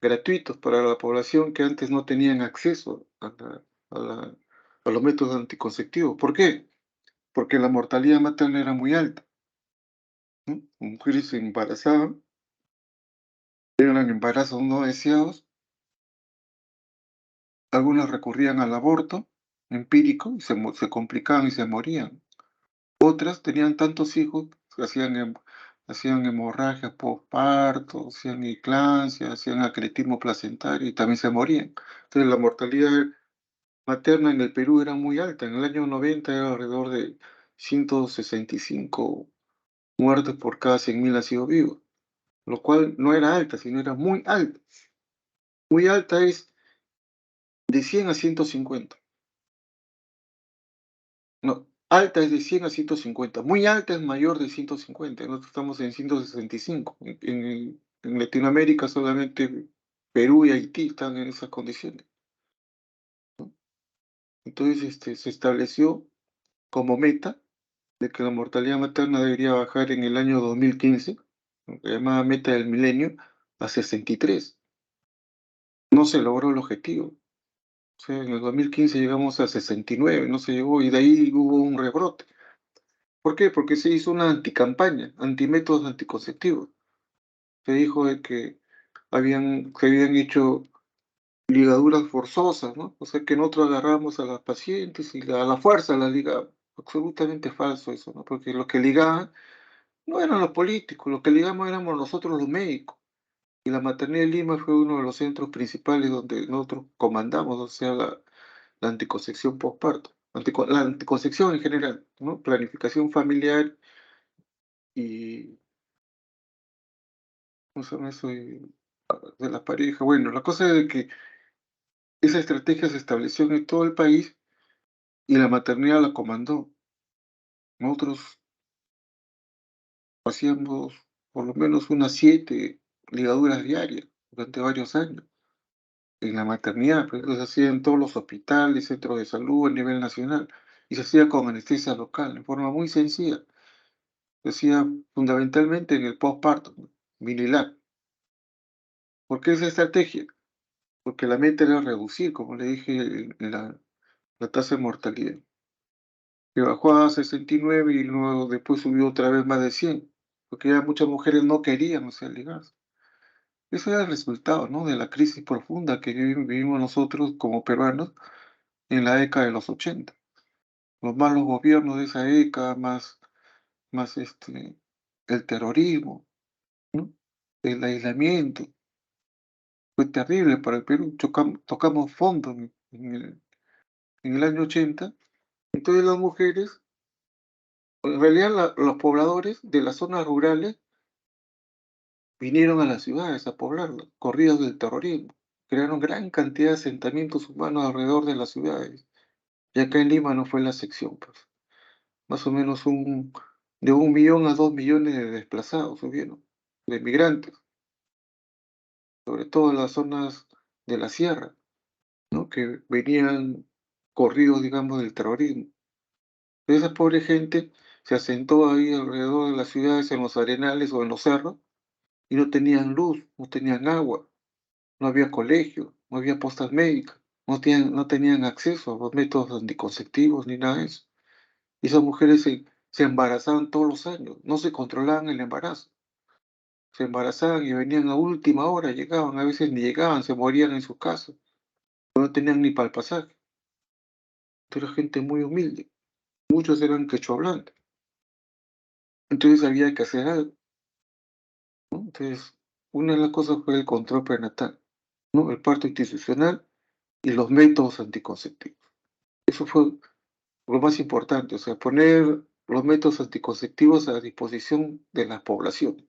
[SPEAKER 1] Gratuitos para la población que antes no tenían acceso a la- a los métodos anticonceptivos. ¿Por qué? Porque la mortalidad materna era muy alta, ¿no? Mujeres se embarazaban, eran embarazos no deseados, algunas recurrían al aborto empírico y se complicaban y se morían. Otras tenían tantos hijos que hacían hemorragia postparto, hacían eclampsia, hacían acretismo placentario y también se morían. Entonces la mortalidad materna en el Perú era muy alta. En el año 90 era alrededor de 165 muertes por cada 100.000 nacidos vivos, lo cual no era alta, sino era muy alta. Muy alta es de 100 a 150. No, alta es de 100 a 150. Muy alta es mayor de 150. Nosotros estamos en 165. En Latinoamérica solamente Perú y Haití están en esas condiciones, ¿no? Entonces se estableció como meta de que la mortalidad materna debería bajar en el año 2015, lo que llamaba meta del milenio, a 63. No se logró el objetivo. O sea, en el 2015 llegamos a 69, no se llegó, y de ahí hubo un rebrote. ¿Por qué? Porque se hizo una anticampaña, antimétodos anticonceptivos. Se dijo de que se habían hecho ligaduras forzosas, ¿no? O sea, que nosotros agarramos a las pacientes y a la fuerza las ligamos. Absolutamente falso eso, ¿no? Porque los que ligaban no eran los políticos, los que ligamos éramos nosotros los médicos. Y la maternidad de Lima fue uno de los centros principales donde nosotros comandamos, o sea, la anticoncepción postparto, la anticoncepción en general, ¿no? Planificación familiar y, ¿cómo se llama eso? De la pareja. Bueno, la cosa es de que esa estrategia se estableció en todo el país y la maternidad la comandó. Nosotros hacíamos por lo menos unas 7 ligaduras diarias durante varios años. En la maternidad, pues eso se hacía en todos los hospitales, centros de salud a nivel nacional, y se hacía con anestesia local, en forma muy sencilla. Se hacía fundamentalmente en el postparto, ¿no? Mililar. ¿Por qué esa estrategia? Porque la meta era reducir, como le dije, la tasa de mortalidad, que bajó a 69 y luego después subió otra vez más de 100, porque ya muchas mujeres no querían hacer ligas. Ese era el resultado, ¿no? De la crisis profunda que vivimos nosotros como peruanos en la década de los 80. Los malos gobiernos de esa década, más el terrorismo, ¿no? El aislamiento, fue terrible para el Perú. Tocamos fondo en el año 80. Entonces las mujeres, en realidad los pobladores de las zonas rurales vinieron a las ciudades a poblarlas, corridos del terrorismo, crearon gran cantidad de asentamientos humanos alrededor de las ciudades. Y acá en Lima no fue la excepción, pues. Más o menos de 1 millón a 2 millones de desplazados hubieron, de migrantes, sobre todo en las zonas de la sierra, ¿no? Que venían corridos, digamos, del terrorismo. Esa pobre gente se asentó ahí alrededor de las ciudades, en los arenales o en los cerros, y no tenían luz, no tenían agua, no había colegio, no había postas médicas, no tenían acceso a los métodos anticonceptivos ni nada de eso. Y esas mujeres se embarazaban todos los años, no se controlaban el embarazo. Se embarazaban y venían a última hora, llegaban, a veces ni llegaban, se morían en sus casas, no tenían ni para el pasaje. Era gente muy humilde, muchos eran quechohablantes. Entonces había que hacer algo, ¿no? Entonces, una de las cosas fue el control prenatal, ¿no? El parto institucional y los métodos anticonceptivos. Eso fue lo más importante, o sea, poner los métodos anticonceptivos a disposición de la población.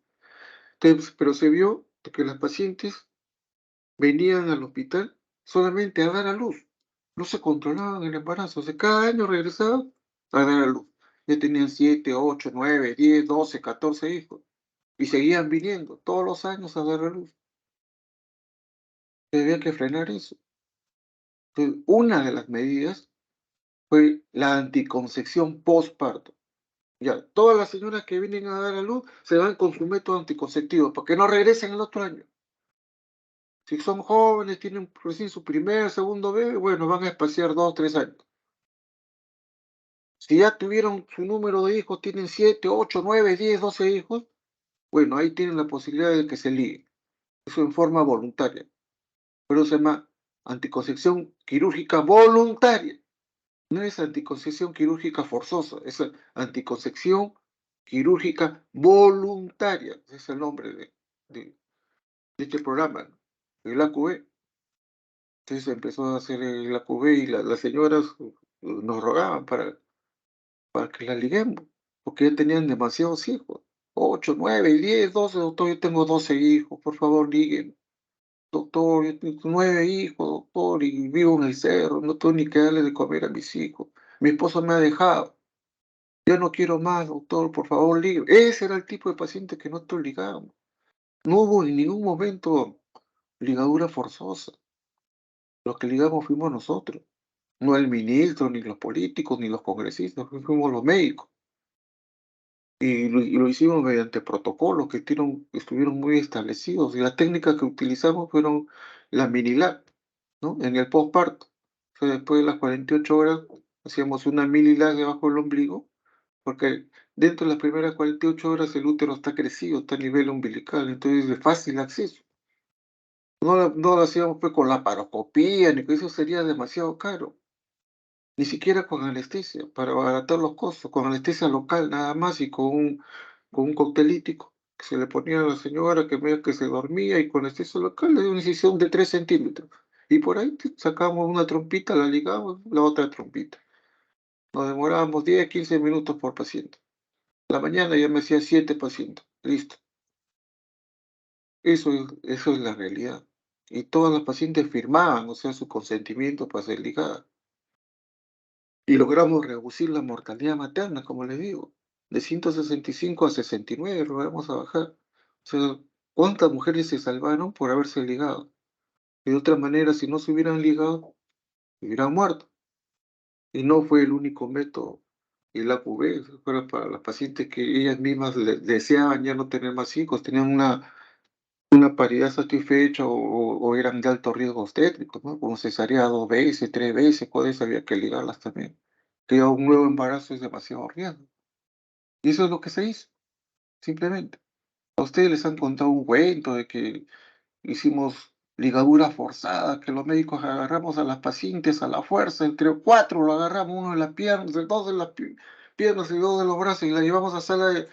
[SPEAKER 1] Entonces, pero se vio que las pacientes venían al hospital solamente a dar a luz, no se controlaban el embarazo, o sea, cada año regresaban a dar a luz. Ya tenían 7, 8, 9, 10, 12, 14 hijos y seguían viniendo todos los años a dar a luz. Había que frenar eso. Entonces, una de las medidas fue la anticoncepción postparto. Ya, todas las señoras que vienen a dar a luz se van con su método anticonceptivo para que no regresen el otro año. Si son jóvenes, tienen recién su primer, segundo bebé, bueno, van a espaciar 2, 3 años. Si ya tuvieron su número de hijos, tienen 7, 8, 9, 10, 12 hijos, bueno, ahí tienen la posibilidad de que se liguen. Eso en forma voluntaria. Pero se llama anticoncepción quirúrgica voluntaria. No es anticoncepción quirúrgica forzosa, es anticoncepción quirúrgica voluntaria. Ese es el nombre de este programa, ¿no? El AQB. Entonces empezó a hacer el AQB y las señoras nos rogaban para que la liguemos, porque ya tenían demasiados hijos. 8, 9, 10, 12, doctor, yo tengo 12 hijos, por favor, liguen. Doctor, yo tengo 9 hijos, doctor, y vivo en el cerro, no tengo ni que darle de comer a mis hijos. Mi esposo me ha dejado. Yo no quiero más, doctor, por favor, ligue. Ese era el tipo de paciente que nosotros ligábamos. No hubo en ningún momento ligadura forzosa. Los que ligamos fuimos nosotros, no el ministro, ni los políticos, ni los congresistas, fuimos los médicos. Y lo hicimos mediante protocolos que estuvieron muy establecidos. Y las técnicas que utilizamos fueron la Minilab, ¿no? En el postparto. O sea, después de las 48 horas hacíamos una Minilab debajo del ombligo, porque dentro de las primeras 48 horas el útero está crecido, está a nivel umbilical, entonces es de fácil acceso. No lo hacíamos pues con la paroscopía, ni que eso sería demasiado caro. Ni siquiera con anestesia, para abaratar los costos, con anestesia local nada más y con un coctelítico que se le ponía a la señora que medio que se dormía y con anestesia local le dio una incisión de 3 centímetros. Y por ahí sacamos una trompita, la ligamos, la otra trompita. Nos demorábamos 10, 15 minutos por paciente. A la mañana ya me hacía 7 pacientes. Listo. Eso es la realidad. Y todas las pacientes firmaban, o sea, su consentimiento para ser ligadas. Y logramos reducir la mortalidad materna, como les digo, de 165 a 69, logramos a bajar. O sea, ¿cuántas mujeres se salvaron por haberse ligado? Y de otra manera, si no se hubieran ligado, hubieran muerto. Y no fue el único método. Y la AQV fue para las pacientes que ellas mismas deseaban ya no tener más hijos, tenían una paridad satisfecha o eran de alto riesgo obstétrico, ¿no? Como cesárea 2 veces, 3 veces, cuáles había que ligarlas también. Que un nuevo embarazo es demasiado riesgo. Y eso es lo que se hizo, simplemente. A ustedes les han contado un cuento de que hicimos ligaduras forzadas, que los médicos agarramos a las pacientes a la fuerza, entre 4 lo agarramos, uno en las piernas, el 2 en las piernas y 2 de los brazos, y la llevamos a sala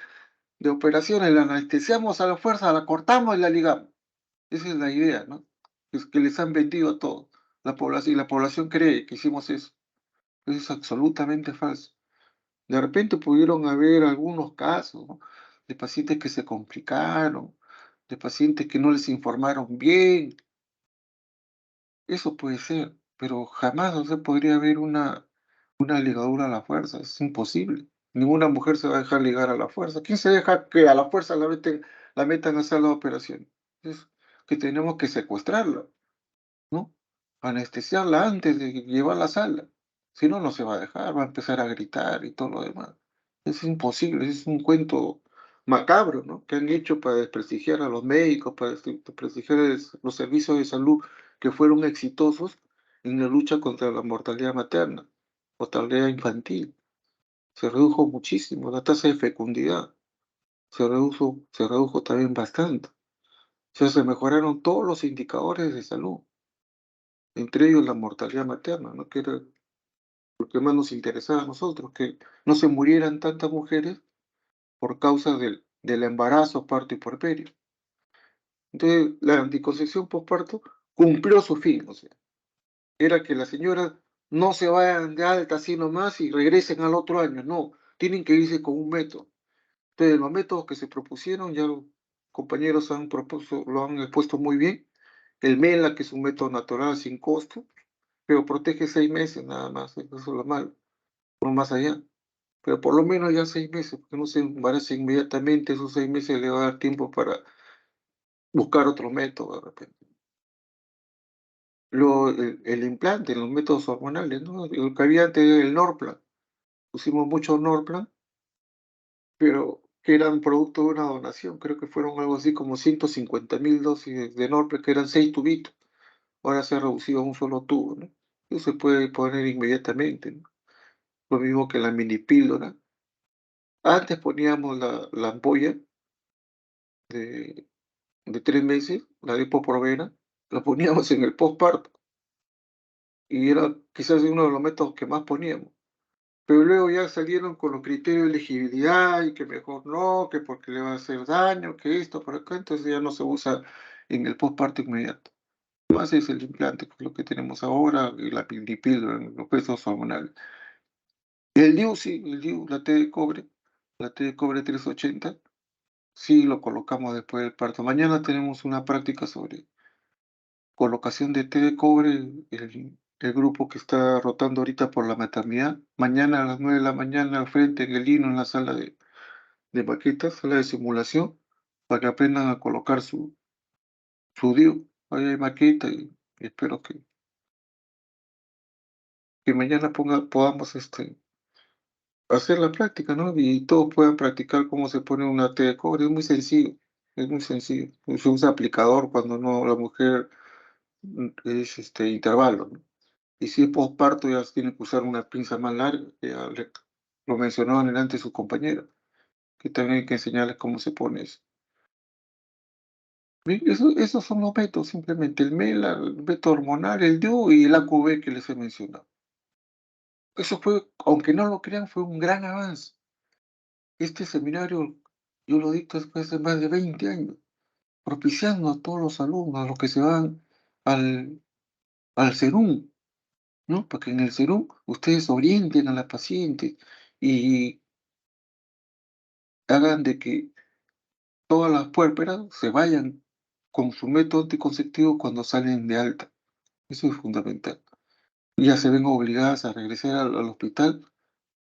[SPEAKER 1] de operaciones, la anestesiamos a la fuerza, la cortamos y la ligamos. Esa es la idea, ¿no? Es que les han vendido a todos. La población, y la población cree que hicimos eso. Eso es absolutamente falso. De repente pudieron haber algunos casos, ¿no? De pacientes que se complicaron, de pacientes que no les informaron bien. Eso puede ser, pero jamás, o sea, podría haber una ligadura a la fuerza, es imposible. Ninguna mujer se va a dejar ligar a la fuerza. ¿Quién se deja que a la fuerza la metan a sala de operación? Es que tenemos que secuestrarla, ¿no? Anestesiarla antes de llevarla a sala. Si no, no se va a dejar, va a empezar a gritar y todo lo demás. Es imposible, es un cuento macabro, ¿no? Que han hecho para desprestigiar a los médicos, para desprestigiar los servicios de salud que fueron exitosos en la lucha contra la mortalidad materna, mortalidad infantil. Se redujo muchísimo la tasa de fecundidad, se redujo también bastante. O sea, se mejoraron todos los indicadores de salud, entre ellos la mortalidad materna, ¿no? Que era lo que más nos interesaba a nosotros, que no se murieran tantas mujeres por causa del embarazo, parto y puerperio. Entonces, la anticoncepción postparto cumplió su fin, o sea, era que las señoras no se vayan de alta así nomás y regresen al otro año, no, tienen que irse con un método. Entonces, los métodos que se propusieron, ya los compañeros lo han expuesto muy bien. El MELA, que es un método natural sin costo, pero protege 6 meses nada más, eso es lo malo, no más allá. Pero por lo menos ya 6 meses, porque no se embarace inmediatamente, esos 6 meses le va a dar tiempo para buscar otro método de repente. El implante, los métodos hormonales, ¿no? Lo que había antes era el Norplan. Pusimos mucho Norplan, pero que eran producto de una donación. Creo que fueron algo así como 150.000 dosis de Norplan, que eran 6 tubitos. Ahora se ha reducido a un solo tubo, ¿no? Eso se puede poner inmediatamente, ¿no? Lo mismo que la mini píldora. Antes poníamos la ampolla de, de 3 meses, la de Provera, la poníamos en el postparto. Y era quizás uno de los métodos que más poníamos. Pero luego ya salieron con los criterios de elegibilidad y que mejor no, que porque le va a hacer daño, que esto, por acá, entonces ya no se usa en el postparto inmediato. Más es el implante, que es lo que tenemos ahora, y la pildipíldora, los pesos hormonales. El DIU, sí, el DIU, la T de cobre 380, sí lo colocamos después del parto. Mañana tenemos una práctica sobre colocación de té de cobre, el grupo que está rotando ahorita por la maternidad. Mañana a las 9 de la mañana al frente en el Lino, en la sala de maquetas, sala de simulación, para que aprendan a colocar su DIU. Ahí hay maqueta y espero que mañana podamos hacer la práctica, ¿no? Y todos puedan practicar cómo se pone una T de cobre. Es muy sencillo, es muy sencillo. Se usa aplicador cuando no la mujer es intervalo, ¿no? Y si es posparto, ya tiene que usar una pinza más larga, que ya lo mencionaban antes sus compañeros, que también hay que enseñarles cómo se pone eso. Bien, esos son los métodos, simplemente el MELA, el método hormonal, el DIU y el AQB que les he mencionado. Eso fue, aunque no lo crean, fue un gran avance. Este seminario yo lo dicto después de más de 20 años, propiciando a todos los alumnos, a los que se van al CERUM, ¿no? Para que en el CERUM ustedes orienten a la paciente y hagan de que todas las puérperas se vayan con su método anticonceptivo cuando salen de alta. Eso es fundamental. Ya se ven obligadas a regresar al hospital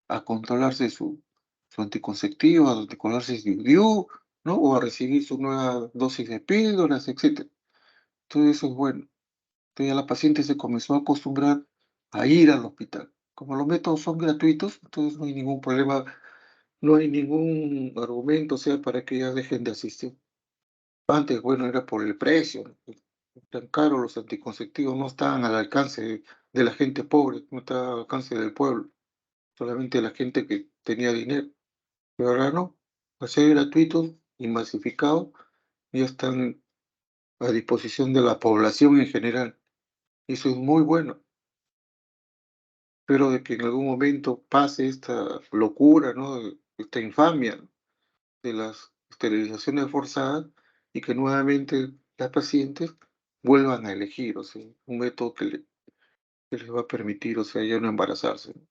[SPEAKER 1] a controlarse su anticonceptivo, a controlarse su DIU, ¿no? O a recibir su nueva dosis de píldoras, etc. Todo eso es bueno. Entonces ya la paciente se comenzó a acostumbrar a ir al hospital. Como los métodos son gratuitos, entonces no hay ningún problema, no hay ningún argumento, o sea, para que ellas dejen de asistir. Antes, bueno, era por el precio, ¿no? Tan caros los anticonceptivos, no estaban al alcance de la gente pobre, no estaban al alcance del pueblo, solamente la gente que tenía dinero. Pero ahora no, al ser gratuitos y masificados, ya están a disposición de la población en general. Eso es muy bueno. Espero de que en algún momento pase esta locura, ¿no? Esta infamia de las esterilizaciones forzadas y que nuevamente las pacientes vuelvan a elegir, o sea, un método que les va a permitir, o sea, ya no embarazarse, ¿no?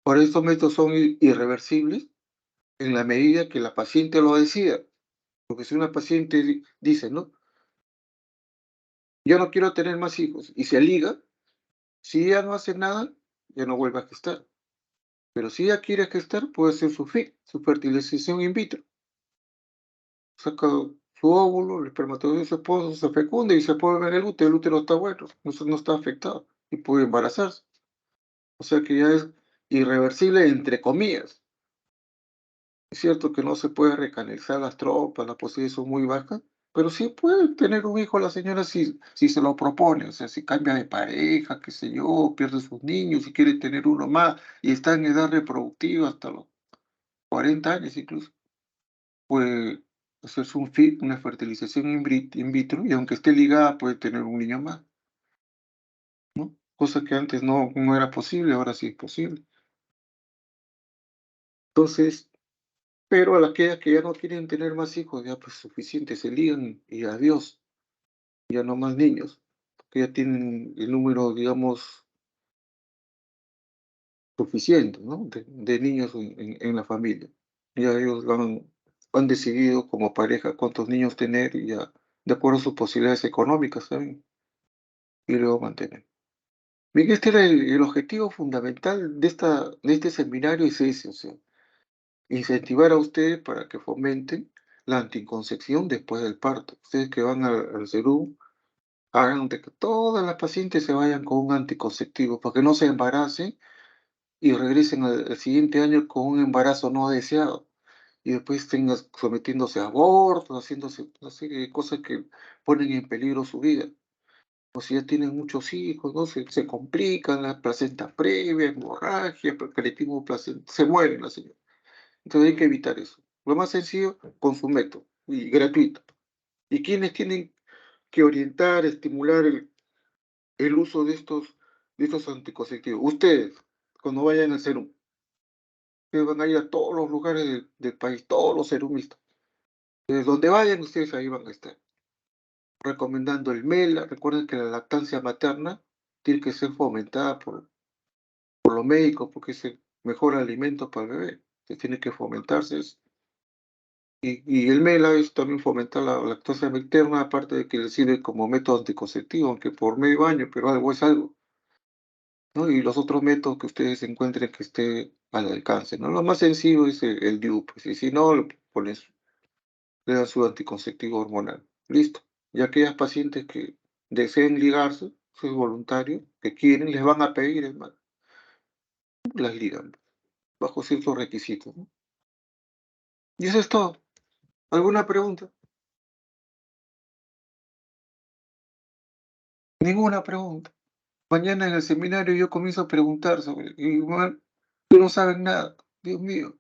[SPEAKER 1] Ahora, estos métodos son irreversibles en la medida que la paciente lo decida. Porque si una paciente dice, ¿no? Yo no quiero tener más hijos, y se liga, si ella no hace nada, ya no vuelve a gestar. Pero si ella quiere gestar, puede hacer su fertilización in vitro. Saca su óvulo, el espermatozoide de su esposo se fecunda y se pone en el útero está bueno, no está afectado y puede embarazarse. O sea que ya es irreversible entre comillas. Es cierto que no se puede recanalizar las tropas, las posibilidades son muy bajas, pero sí puede tener un hijo la señora si se lo propone, o sea, si cambia de pareja, qué sé yo, pierde sus niños, si quiere tener uno más y está en edad reproductiva hasta los 40 años incluso, puede hacerse una fertilización in vitro y aunque esté ligada puede tener un niño más, ¿no? Cosa que antes no era posible, ahora sí es posible. Entonces, pero a aquellas que ya no quieren tener más hijos, ya pues suficiente, se ligan y adiós, ya no más niños, que ya tienen el número, digamos, suficiente, ¿no? De niños en la familia. Ya ellos han decidido como pareja cuántos niños tener y ya, de acuerdo a sus posibilidades económicas, ¿saben? Y luego mantener. Bien, este era el objetivo fundamental de este seminario, es ese, o sea, incentivar a ustedes para que fomenten la anticoncepción después del parto. Ustedes que van al Perú, hagan de que todas las pacientes se vayan con un anticonceptivo para que no se embaracen y regresen al siguiente año con un embarazo no deseado. Y después tengas sometiéndose a abortos, haciéndose una serie de cosas que ponen en peligro su vida. O si ya tienen muchos hijos, ¿no? Se complican, la placenta previa, hemorragia, percaletismo placenta, se mueren las señoras. Entonces hay que evitar eso. Lo más sencillo, con su método, y gratuito. ¿Y quienes tienen que orientar, estimular el uso de estos anticonceptivos? Ustedes, cuando vayan al serum, ustedes van a ir a todos los lugares del país, todos los serumistas. Desde donde vayan, ustedes ahí van a estar. Recomendando el MELA. Recuerden que la lactancia materna tiene que ser fomentada por los médicos porque es el mejor alimento para el bebé. Se tiene que fomentarse eso. Y el MELA es también fomentar la lactancia materna, aparte de que le sirve como método anticonceptivo, aunque por medio año, pero algo es algo, ¿no? Y los otros métodos que ustedes encuentren que esté al alcance, ¿no? Lo más sencillo es el DIU, pues, y si no, le dan su anticonceptivo hormonal. Listo. Y aquellas pacientes que deseen ligarse, si es voluntario, que quieren, les van a pedir, hermano, las ligan, bajo ciertos requisitos, ¿no? Y eso es todo. ¿Alguna pregunta? Ninguna pregunta. Mañana en el seminario yo comienzo a preguntar sobre, y igual, tú no saben nada. Dios mío,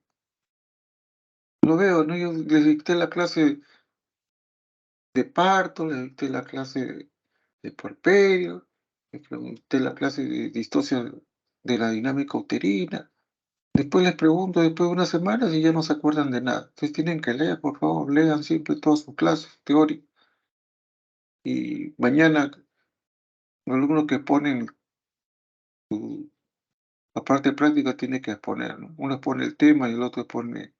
[SPEAKER 1] lo veo, ¿no? Yo les dicté la clase de parto, les dicté la clase de puerperio, les pregunté la clase de distosia de la dinámica uterina. Después les pregunto, después de unas semanas, y ya no se acuerdan de nada. Ustedes tienen que leer, por favor, lean siempre todas sus clases teóricas. Y mañana, el alumno que ponen la parte práctica tiene que exponer, ¿no? Uno expone el tema y el otro expone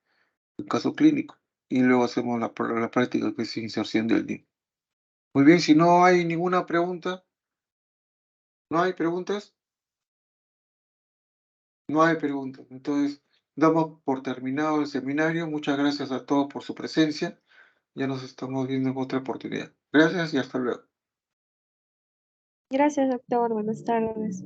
[SPEAKER 1] el caso clínico. Y luego hacemos la práctica que es inserción del DIN. Muy bien, si no hay ninguna pregunta, ¿no hay preguntas? No hay preguntas. Entonces, damos por terminado el seminario. Muchas gracias a todos por su presencia. Ya nos estamos viendo en otra oportunidad. Gracias y hasta luego.
[SPEAKER 8] Gracias, doctor. Buenas tardes.